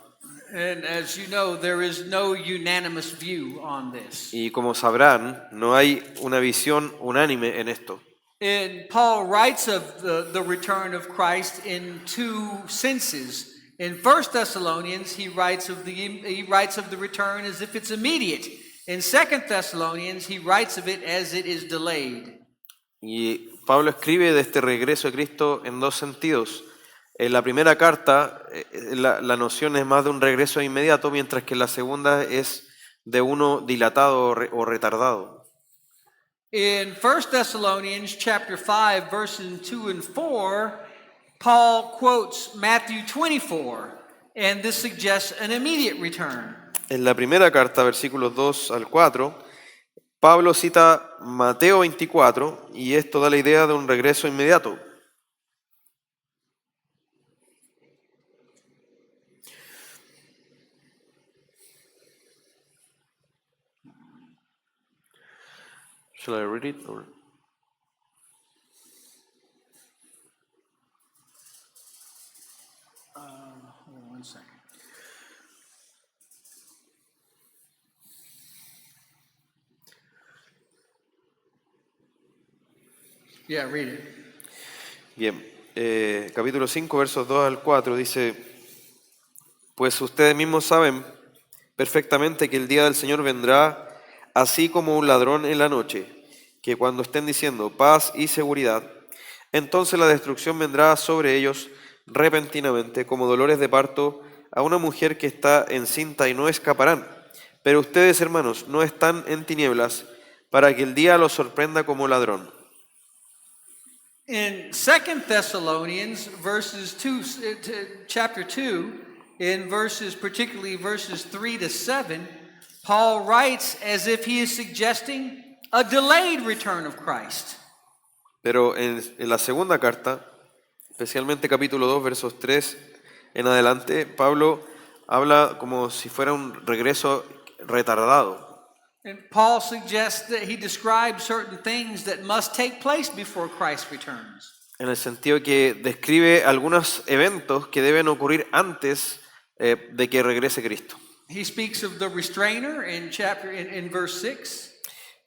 And as you know, there is no unanimous view on this. Y como sabrán, no hay una visión unánime en esto. And Paul writes of the return of Christ in two senses. In 1 Thessalonians, he writes of the return as if it's immediate. In 2 Thessalonians, he writes of it as it is delayed. Y Pablo escribe de este regreso de Cristo en dos sentidos. En la primera carta, la noción es más de un regreso inmediato, mientras que la segunda es de uno dilatado o retardado. In 1 Thessalonians chapter 5, verses 2 and 4, Paul quotes Matthew 24, and this suggests an immediate return. En la primera carta, versículos 2 al 4, Pablo cita Mateo 24 y esto da la idea de un regreso inmediato. Shall I read it? Or? Hold on one second. Yeah, read it. Bien, capítulo 5, versos 2 al 4 dice, pues ustedes mismos saben perfectamente que el día del Señor vendrá así como un ladrón en la noche, que cuando estén diciendo paz y seguridad, entonces la destrucción vendrá sobre ellos repentinamente como dolores de parto a una mujer que está encinta y no escaparán. Pero ustedes, hermanos, no están en tinieblas para que el día los sorprenda como ladrón. In 2 Thessalonians, chapter 2, particularly verses 3 to 7, Paul writes as if he is suggesting a delayed return of Christ. Pero en la segunda carta, especialmente capítulo 2, versos 3 en adelante, Pablo habla como si fuera un regreso retardado. And Paul suggests that he describes certain things that must take place before Christ returns. En el sentido que describe algunos eventos que deben ocurrir antes de que regrese Cristo. He speaks of the restrainer in verse 6.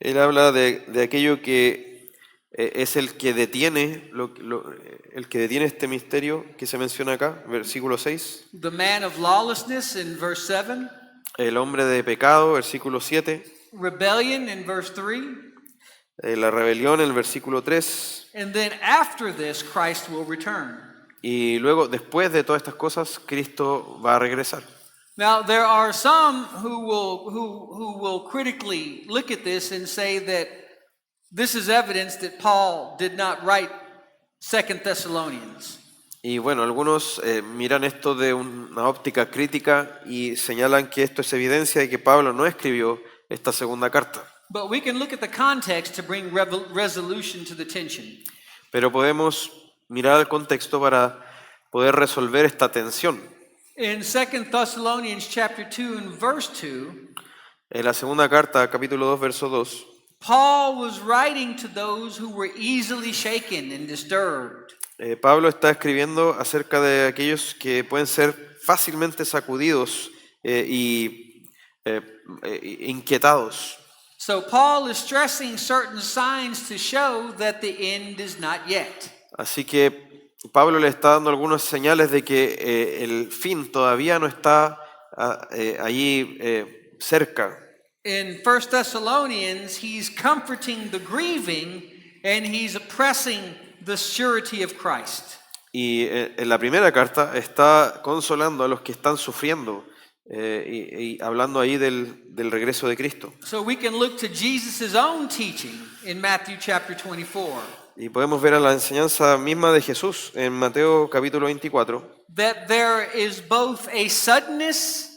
Él habla de aquello que es el que detiene este misterio que se menciona acá, versículo 6. The man of lawlessness in verse 7. El hombre de pecado, versículo 7. Rebellion in verse 3. la rebelión en el versículo 3. And then after this, Christ will return. Y luego, después de todas estas cosas, Cristo va a regresar. Now, there are some who will critically look at this and say that this is evidence that Paul did not write 2 Thessalonians. Y bueno, algunos miran esto de una óptica crítica y señalan que esto es evidencia de que Pablo no escribió esta segunda carta. But we can look at the context to bring resolution to the tension. Pero podemos mirar el contexto para poder resolver esta tensión. In 2 Thessalonians chapter 2 and verse 2, En la segunda carta, capítulo 2, verso 2, Paul was writing to those who were easily shaken and disturbed. Pablo está escribiendo acerca de aquellos que pueden ser fácilmente sacudidos inquietados. So Paul is stressing certain signs to show that the end is not yet. Así que Pablo le está dando algunas señales de que el fin todavía no está allí cerca. In 1 Thessalonians, he's comforting the grieving and he's pressing the surety of Christ. Y en la primera carta está consolando a los que están sufriendo y hablando ahí del regreso de Cristo. So we can look to Jesus' own teaching in Matthew chapter 24. Y podemos ver a la enseñanza misma de Jesús en Mateo capítulo 24, That there is both a suddenness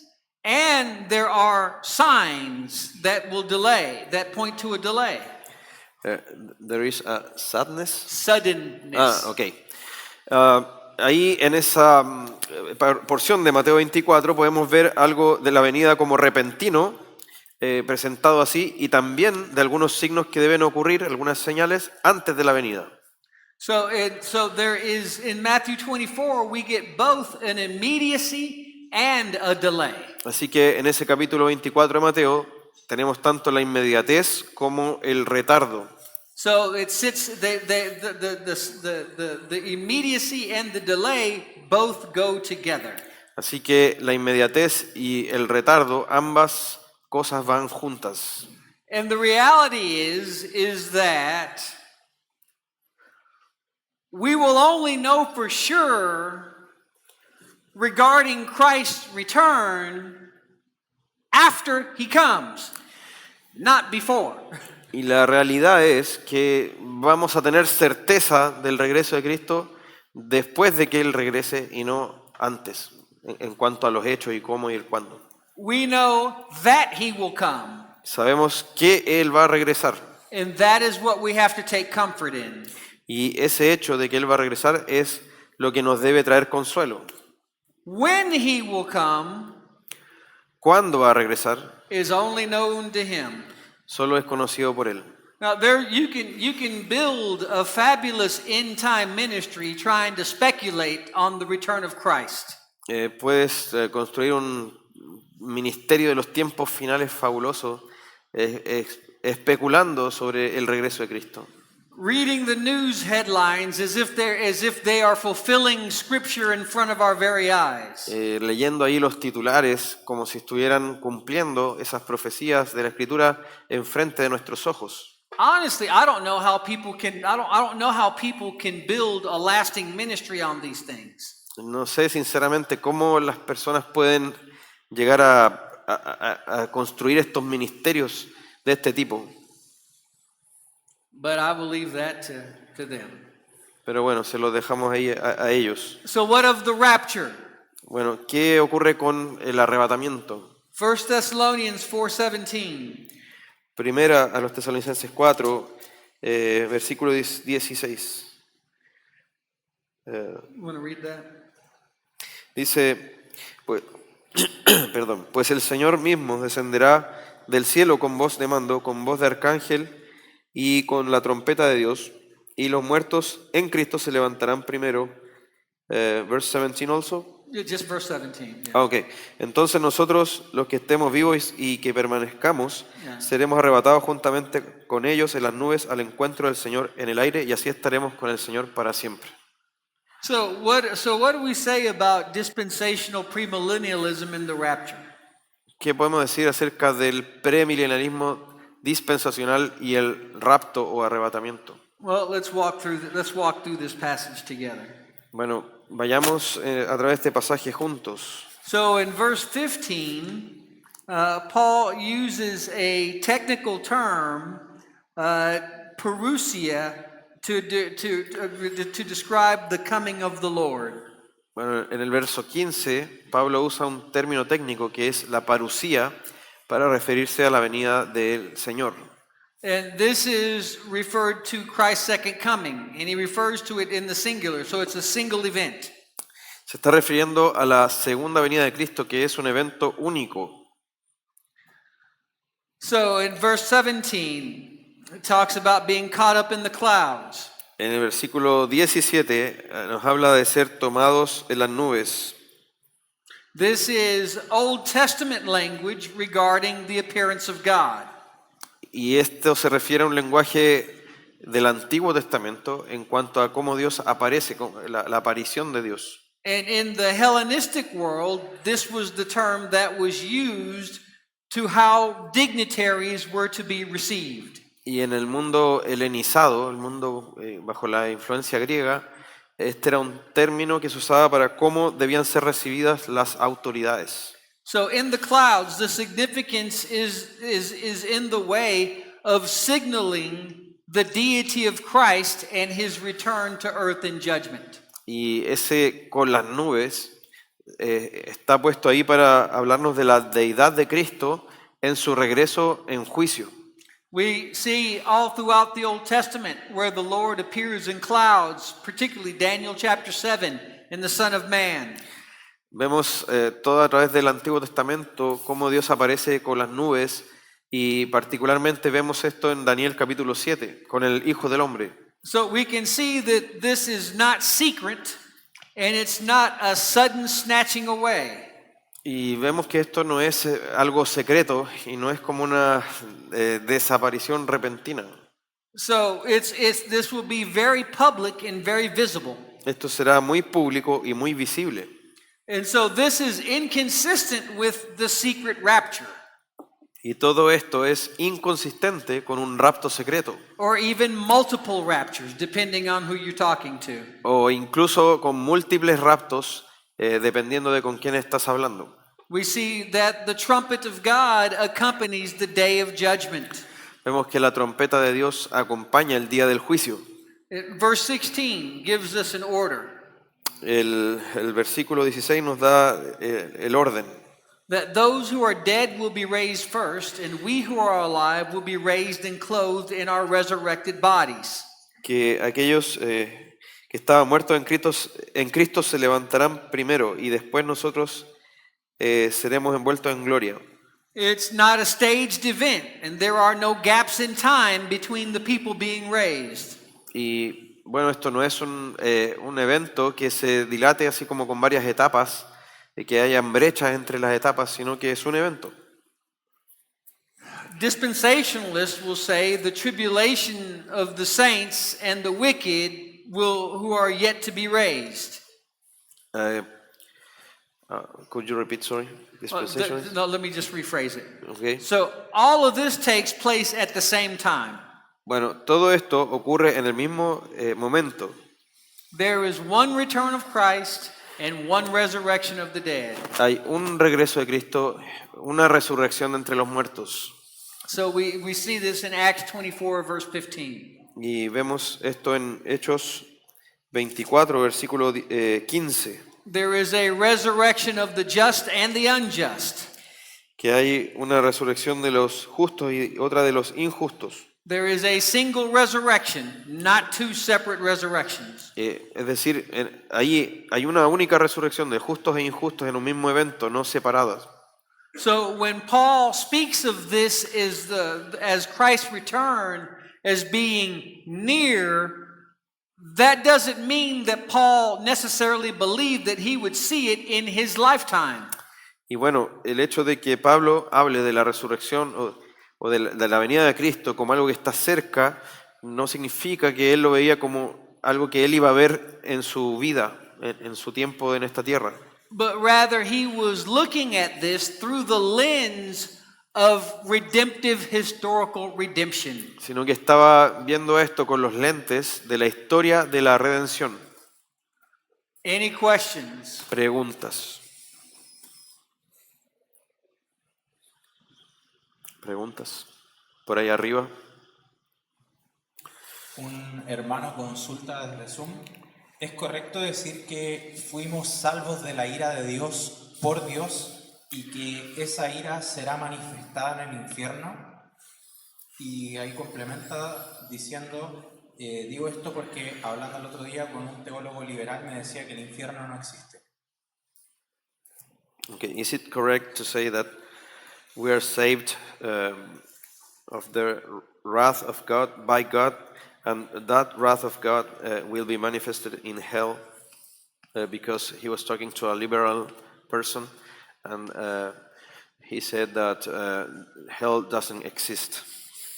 and there are signs that will delay, that point to a delay. there is a sadness. Suddenness. Ok. Ahí en esa porción de Mateo 24 podemos ver algo de la venida como repentino, presentado así, y también de algunos signos que deben ocurrir, algunas señales antes de la venida. So there is, in Matthew 24, we get both an immediacy and a delay. Así que en ese capítulo 24 de Mateo tenemos tanto la inmediatez como el retardo. So it sits, the immediacy and the delay both go together. Así que la inmediatez y el retardo, ambas cosas van juntas. And the reality is that we will only know for sure regarding Christ's return after he comes, not before. Y la realidad es que vamos a tener certeza del regreso de Cristo después de que Él regrese y no antes, en cuanto a los hechos y cómo y el cuándo. We know that he will come, Sabemos que Él va a regresar and that is what we have to take comfort in. y ese hecho de que Él va a regresar es lo que nos debe traer consuelo. When he will come ¿Cuándo va a regresar? is only known to him. Solo es conocido por Él. Now there you can build a fabulous end time ministry trying to speculate on the return of Christ. Puedes construir un ministerio de los tiempos finales fabuloso especulando sobre el regreso de Cristo. Reading the news headlines as if they are fulfilling scripture in front of our very eyes. Leyendo ahí los titulares como si estuvieran cumpliendo esas profecías de la Escritura enfrente de nuestros ojos. Honestly, I don't know how people can build a lasting ministry on these things. No sé sinceramente cómo las personas pueden llegar a construir estos ministerios de este tipo. But I will leave that to them. Pero bueno, se lo dejamos ahí a ellos. So what of the rapture? Bueno, ¿qué ocurre con el arrebatamiento? 1 Thessalonians 4:17. Primera a los Tesalonicenses 4, versículo 16. Want to read that? Dice, pues, pues el Señor mismo descenderá del cielo con voz de mando, con voz de arcángel y con la trompeta de Dios, y los muertos en Cristo se levantarán primero. Verse 17 also. Just verse 17. Yeah. Ok, entonces nosotros los que estemos vivos y que permanezcamos, Yeah. seremos arrebatados juntamente con ellos en las nubes al encuentro del Señor en el aire, y así estaremos con el Señor para siempre. So what do we say about dispensational premillennialism in the rapture? ¿Qué podemos decir acerca del premilenialismo dispensacional y el rapto o arrebatamiento. Well, let's walk through this passage together. Bueno, vayamos a través de este pasaje juntos. So in verse 15, Paul uses a technical term, parousia, to describe the coming of the Lord. Bueno, en el verso 15, Pablo usa un término técnico que es la parusía para referirse a la venida del Señor. And this is referred to Christ's second coming, and he refers to it in the singular, so it's a single event. Se está refiriendo a la segunda venida de Cristo, que es un evento único. So in verse 17, it talks about being caught up in the clouds. En el versículo 17 nos habla de ser tomados en las nubes. This is Old Testament language regarding the appearance of God. Y esto se refiere a un lenguaje del Antiguo Testamento en cuanto a cómo Dios aparece, la aparición de Dios. And in the Hellenistic world, this was the term that was used to how dignitaries were to be received. Y en el mundo helenizado, el mundo bajo la influencia griega, este era un término que se usaba para cómo debían ser recibidas las autoridades. So in the clouds, the significance is in the way of signaling the deity of Christ and his return to earth in judgment. Y ese con las nubes está puesto ahí para hablarnos de la deidad de Cristo en su regreso en juicio. We see all throughout the Old Testament where the Lord appears in clouds, particularly Daniel chapter 7 in the Son of Man. Vemos todo a través del Antiguo Testamento cómo Dios aparece con las nubes y particularmente vemos esto en Daniel capítulo 7 con el Hijo del Hombre. So we can see that this is not secret and it's not a sudden snatching away. Y vemos que esto no es algo secreto y no es como una desaparición repentina. So this will be very public and very visible. Esto será muy público y muy visible. And so this is inconsistent with the secret rapture, Y todo esto es inconsistente con un rapto secreto or even multiple raptures, depending on who you're talking to. o incluso con múltiples raptos dependiendo de con quién estás hablando. We see that the trumpet of God accompanies the day of judgment. Vemos que la trompeta de Dios acompaña el día del juicio. Verse 16 gives us an order El versículo 16 nos da el orden. that those who are dead will be raised first, and we who are alive will be raised and clothed in our resurrected bodies. Que aquellos que estaban muertos en Cristo se levantarán primero y después nosotros seremos envueltos en gloria. It's not a staged event, and there are no gaps in time between the people being raised. Y bueno, esto no es un evento que se dilate así como con varias etapas, de que hayan brechas entre las etapas, sino que es un evento. Dispensationalists will say the tribulation of the saints and the wicked who are yet to be raised. Could you repeat, sorry? Dispensationalists? No, let me just rephrase it. Okay. So all of this takes place at the same time. Bueno, todo esto ocurre en el mismo momento. There is one return of Christ and one resurrection of the dead. Hay un regreso de Cristo, una resurrección de entre los muertos. So we see this in Acts 24, verse 15. Y vemos esto en Hechos 24, versículo 15. There is a resurrection of the just and the unjust. Que hay una resurrección de los justos y otra de los injustos. There is a single resurrection, not two separate resurrections. Es decir, ahí hay una única resurrección de justos e injustos en un mismo evento, no separadas. So when Paul speaks of this as Christ's return as being near, that doesn't mean that Paul necessarily believed that he would see it in his lifetime. Y bueno, el hecho de que Pablo hable de la resurrección o de la venida de Cristo como algo que está cerca, no significa que él lo veía como algo que él iba a ver en su vida, en su tiempo en esta tierra. But rather he was looking at this through the lens of redemptive historical redemption. sino que estaba viendo esto con los lentes de la historia de la redención. Any questions? Preguntas. Preguntas. Por ahí arriba. Un hermano consulta desde Zoom. ¿Es correcto decir que fuimos salvos de la ira de Dios por Dios y que esa ira será manifestada en el infierno? Y ahí complementa diciendo, digo esto porque hablando el otro día con un teólogo liberal me decía que el infierno no existe. Okay. Is it correct to say that we are saved of the wrath of God by God, and that wrath of God will be manifested in hell? Because he was talking to a liberal person, and he said that hell doesn't exist.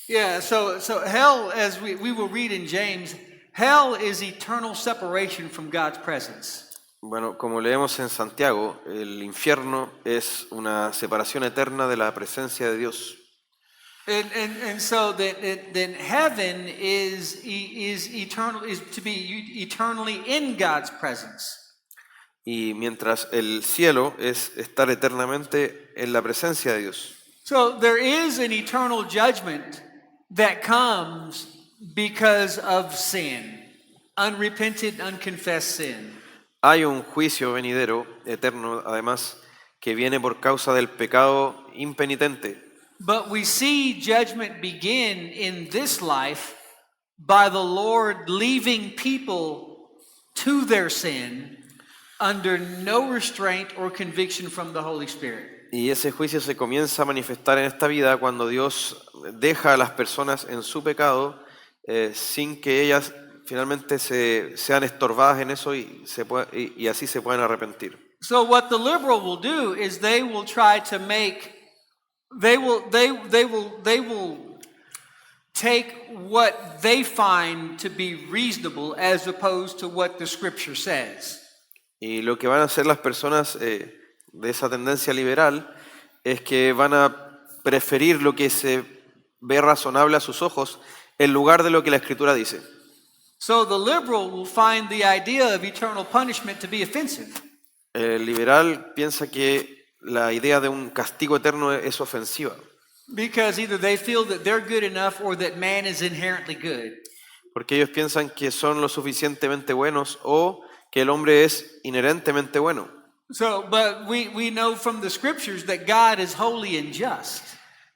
Yeah, so hell, as we will read in James, hell is eternal separation from God's presence. Bueno, como leemos en Santiago, el infierno es una separación eterna de la presencia de Dios. And so then heaven is eternal, is to be eternally in God's presence. Y mientras el cielo es estar eternamente en la presencia de Dios. So there is an eternal judgment that comes because of sin, unrepented, unconfessed sin. Hay un juicio venidero, eterno, además, que viene por causa del pecado impenitente. But we see judgment begin in this life by the Lord leaving people to their sin under no restraint or conviction from the Holy Spirit. Y ese juicio se comienza a manifestar en esta vida cuando Dios deja a las personas en su pecado sin que ellas finalmente sean estorbadas en eso y así se puedan arrepentir. So what the liberal will do is they will try to make they will take what they find to be reasonable as opposed to what the scripture says. Y lo que van a hacer las personas de esa tendencia liberal es que van a preferir lo que se ve razonable a sus ojos en lugar de lo que la Escritura dice. So the liberal will find the idea of eternal punishment to be offensive. El liberal piensa que la idea de un castigo eterno es ofensiva, Because either they feel that they're good enough or that man is inherently good. porque ellos piensan que son lo suficientemente buenos o que el hombre es inherentemente bueno. So, but we know from the scriptures that God is holy and just.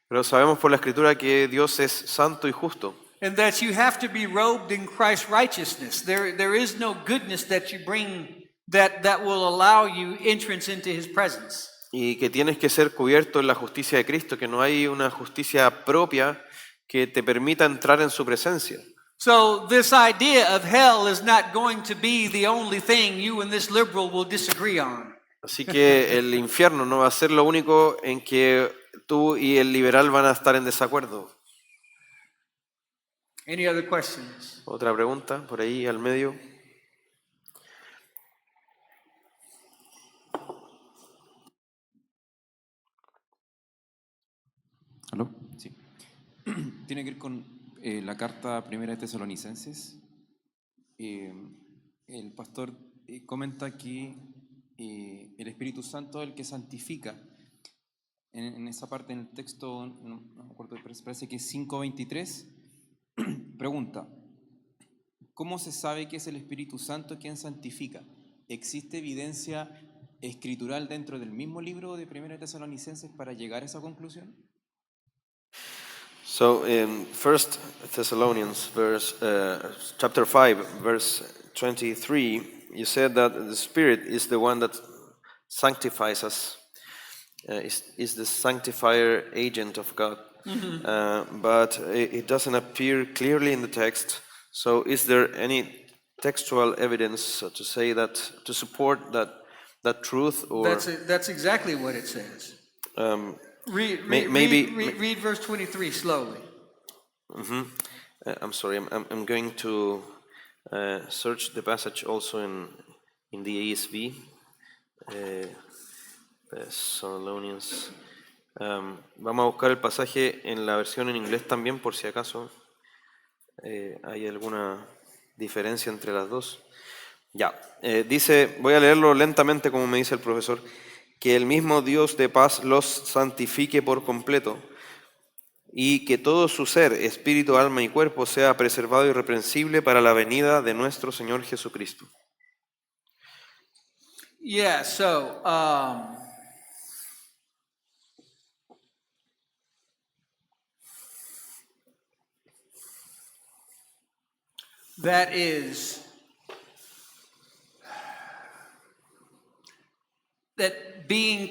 Pero sabemos por la Escritura que Dios es santo y justo, And that you have to be robed in Christ's righteousness. There is no goodness that you bring that will allow you entrance into his presence. y que tienes que ser cubierto en la justicia de Cristo, que no hay una justicia propia que te permita entrar en su presencia. So this idea of hell is not going to be the only thing you and this liberal will disagree on. Así que el infierno no va a ser lo único en que tú y el liberal van a estar en desacuerdo. Any other questions? Otra pregunta por ahí al medio. ¿Aló? Sí. Tiene que ver con la carta primera de Tesalonicenses. El pastor comenta que el Espíritu Santo es el que santifica. En esa parte, en el texto, no me acuerdo, parece que es 5:23, pregunta, ¿cómo se sabe que es el Espíritu Santo quien santifica? ¿Existe evidencia escritural dentro del mismo libro de Primera de Tesalonicenses para llegar a esa conclusión? So in 1 Thessalonians chapter 5 verse 23, you said that the Spirit is the one that sanctifies us, is the sanctifier agent of God. But it doesn't appear clearly in the text. So is there any textual evidence to say that, to support that truth? Or That's exactly what it says. Read verse 23 slowly. I'm sorry, I'm going to search the passage also in the ESV. Thessalonians Vamos a buscar el pasaje en la versión en inglés también, por si acaso hay alguna diferencia entre las dos. Ya, dice, voy a leerlo lentamente como me dice el profesor, que el mismo Dios de paz los santifique por completo y que todo su ser, espíritu, alma y cuerpo sea preservado irreprensible para la venida de nuestro Señor Jesucristo. Yeah, so that is that being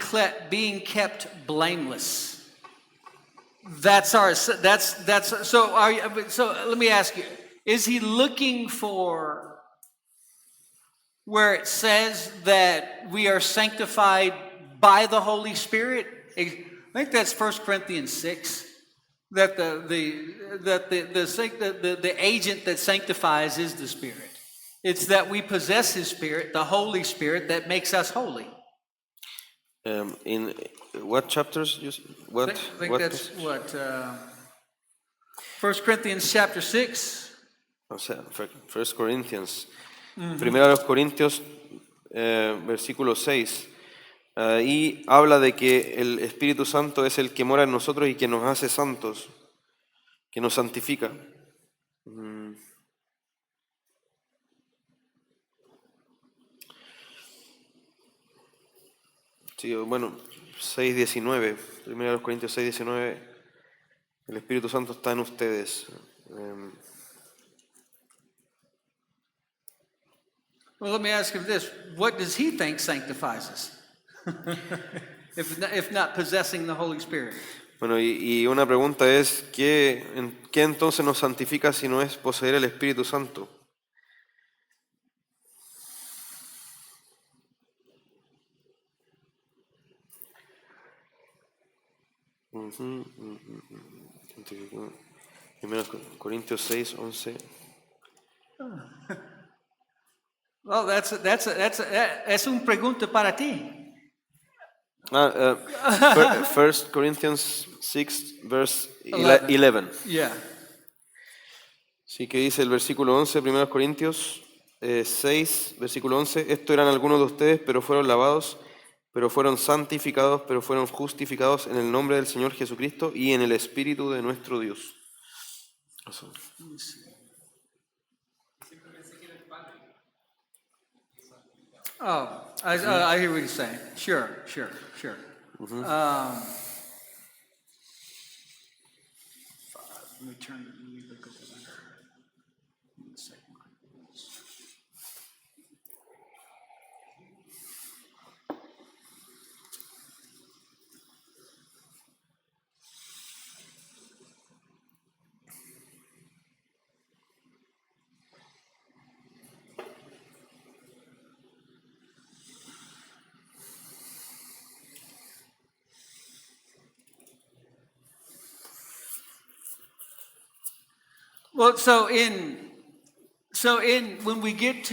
kept blameless. That's so are you, so let me ask you, is he looking for where it says that we are sanctified by the Holy Spirit? I think that's 1 Corinthians 6. That the agent that sanctifies is the Spirit. It's that we possess His Spirit, the Holy Spirit, that makes us holy. In what chapters? What? I think that's what 1 Corinthians chapter 6. O sea, 1 Corinthians. Primero a los Corintios, versículo 6. Y habla de que el Espíritu Santo es el que mora en nosotros y que nos hace santos, que nos santifica. Sí, bueno, 6:19, primero a los Corintios 6:19, el Espíritu Santo está en ustedes. Well, let me ask you this: what does He think sanctifies us? if not possessing the Holy Spirit. Bueno, y una pregunta es, ¿qué entonces nos santifica si no es poseer el Espíritu Santo? Primero Corintios 6:11. Well, that's una pregunta para ti. 1 Corinthians 6, verse 11. Yeah. Sí, que dice el versículo 11, 1 Corintios 6, versículo 11. Esto eran algunos de ustedes, pero fueron lavados, pero fueron santificados, pero fueron justificados en el nombre del Señor Jesucristo y en el Espíritu de nuestro Dios. Eso. Oh, I hear what he's saying. Sure. Let me turn. Let me look at that. One second. Well, so when we get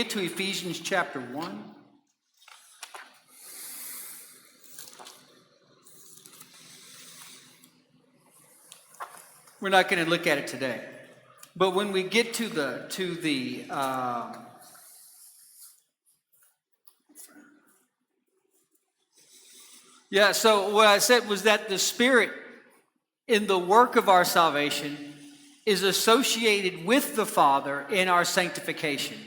to Ephesians chapter 1, we're not going to look at it today. But when we get to the so what I said was that the Spirit in the work of our salvation is associated with the Father in our sanctification.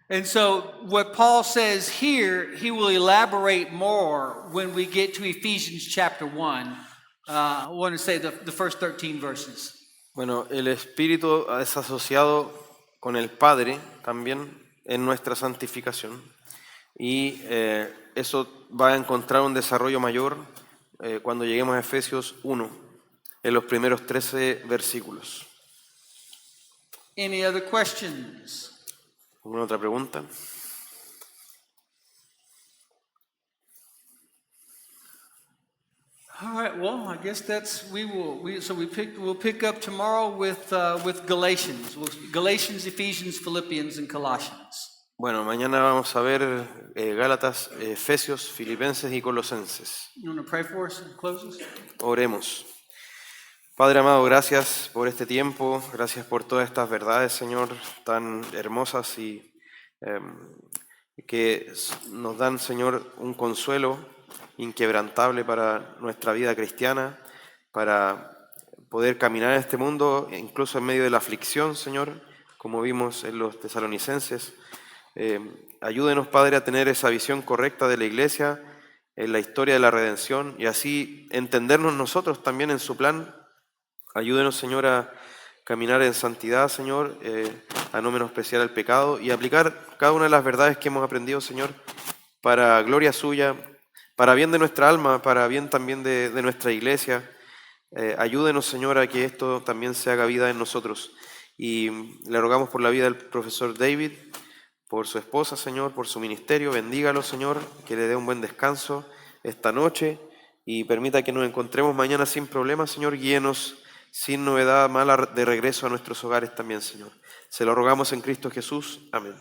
And so what Paul says here, he will elaborate more when we get to Ephesians chapter 1. I want to say the first 13 verses. Bueno, el Espíritu es asociado con el Padre también en nuestra santificación y eso va a encontrar un desarrollo mayor cuando lleguemos a Efesios 1. En los primeros 13 versículos. Any other questions? ¿Alguna otra pregunta? All right. Well, I guess we'll pick up tomorrow with Galatians, Ephesians, Philippians, and Colossians. Bueno, mañana vamos a ver Gálatas, Efesios, Filipenses y Colosenses. You want to pray for us and close us? Oremos. Padre amado, gracias por este tiempo, gracias por todas estas verdades, Señor, tan hermosas y que nos dan, Señor, un consuelo inquebrantable para nuestra vida cristiana, para poder caminar en este mundo, incluso en medio de la aflicción, Señor, como vimos en los tesalonicenses. Ayúdenos, Padre, a tener esa visión correcta de la Iglesia, en la historia de la redención, y así entendernos nosotros también en su plan. Ayúdenos, Señor, a caminar en santidad, Señor, a no menospreciar el pecado y aplicar cada una de las verdades que hemos aprendido, Señor, para gloria suya, para bien de nuestra alma, para bien también de nuestra iglesia. Ayúdenos, Señor, a que esto también se haga vida en nosotros. Y le rogamos por la vida del profesor David, por su esposa, Señor, por su ministerio. Bendígalo, Señor, que le dé un buen descanso esta noche y permita que nos encontremos mañana sin problemas, Señor. Guíenos sin novedad mala de regreso a nuestros hogares también, Señor. Se lo rogamos en Cristo Jesús. Amén.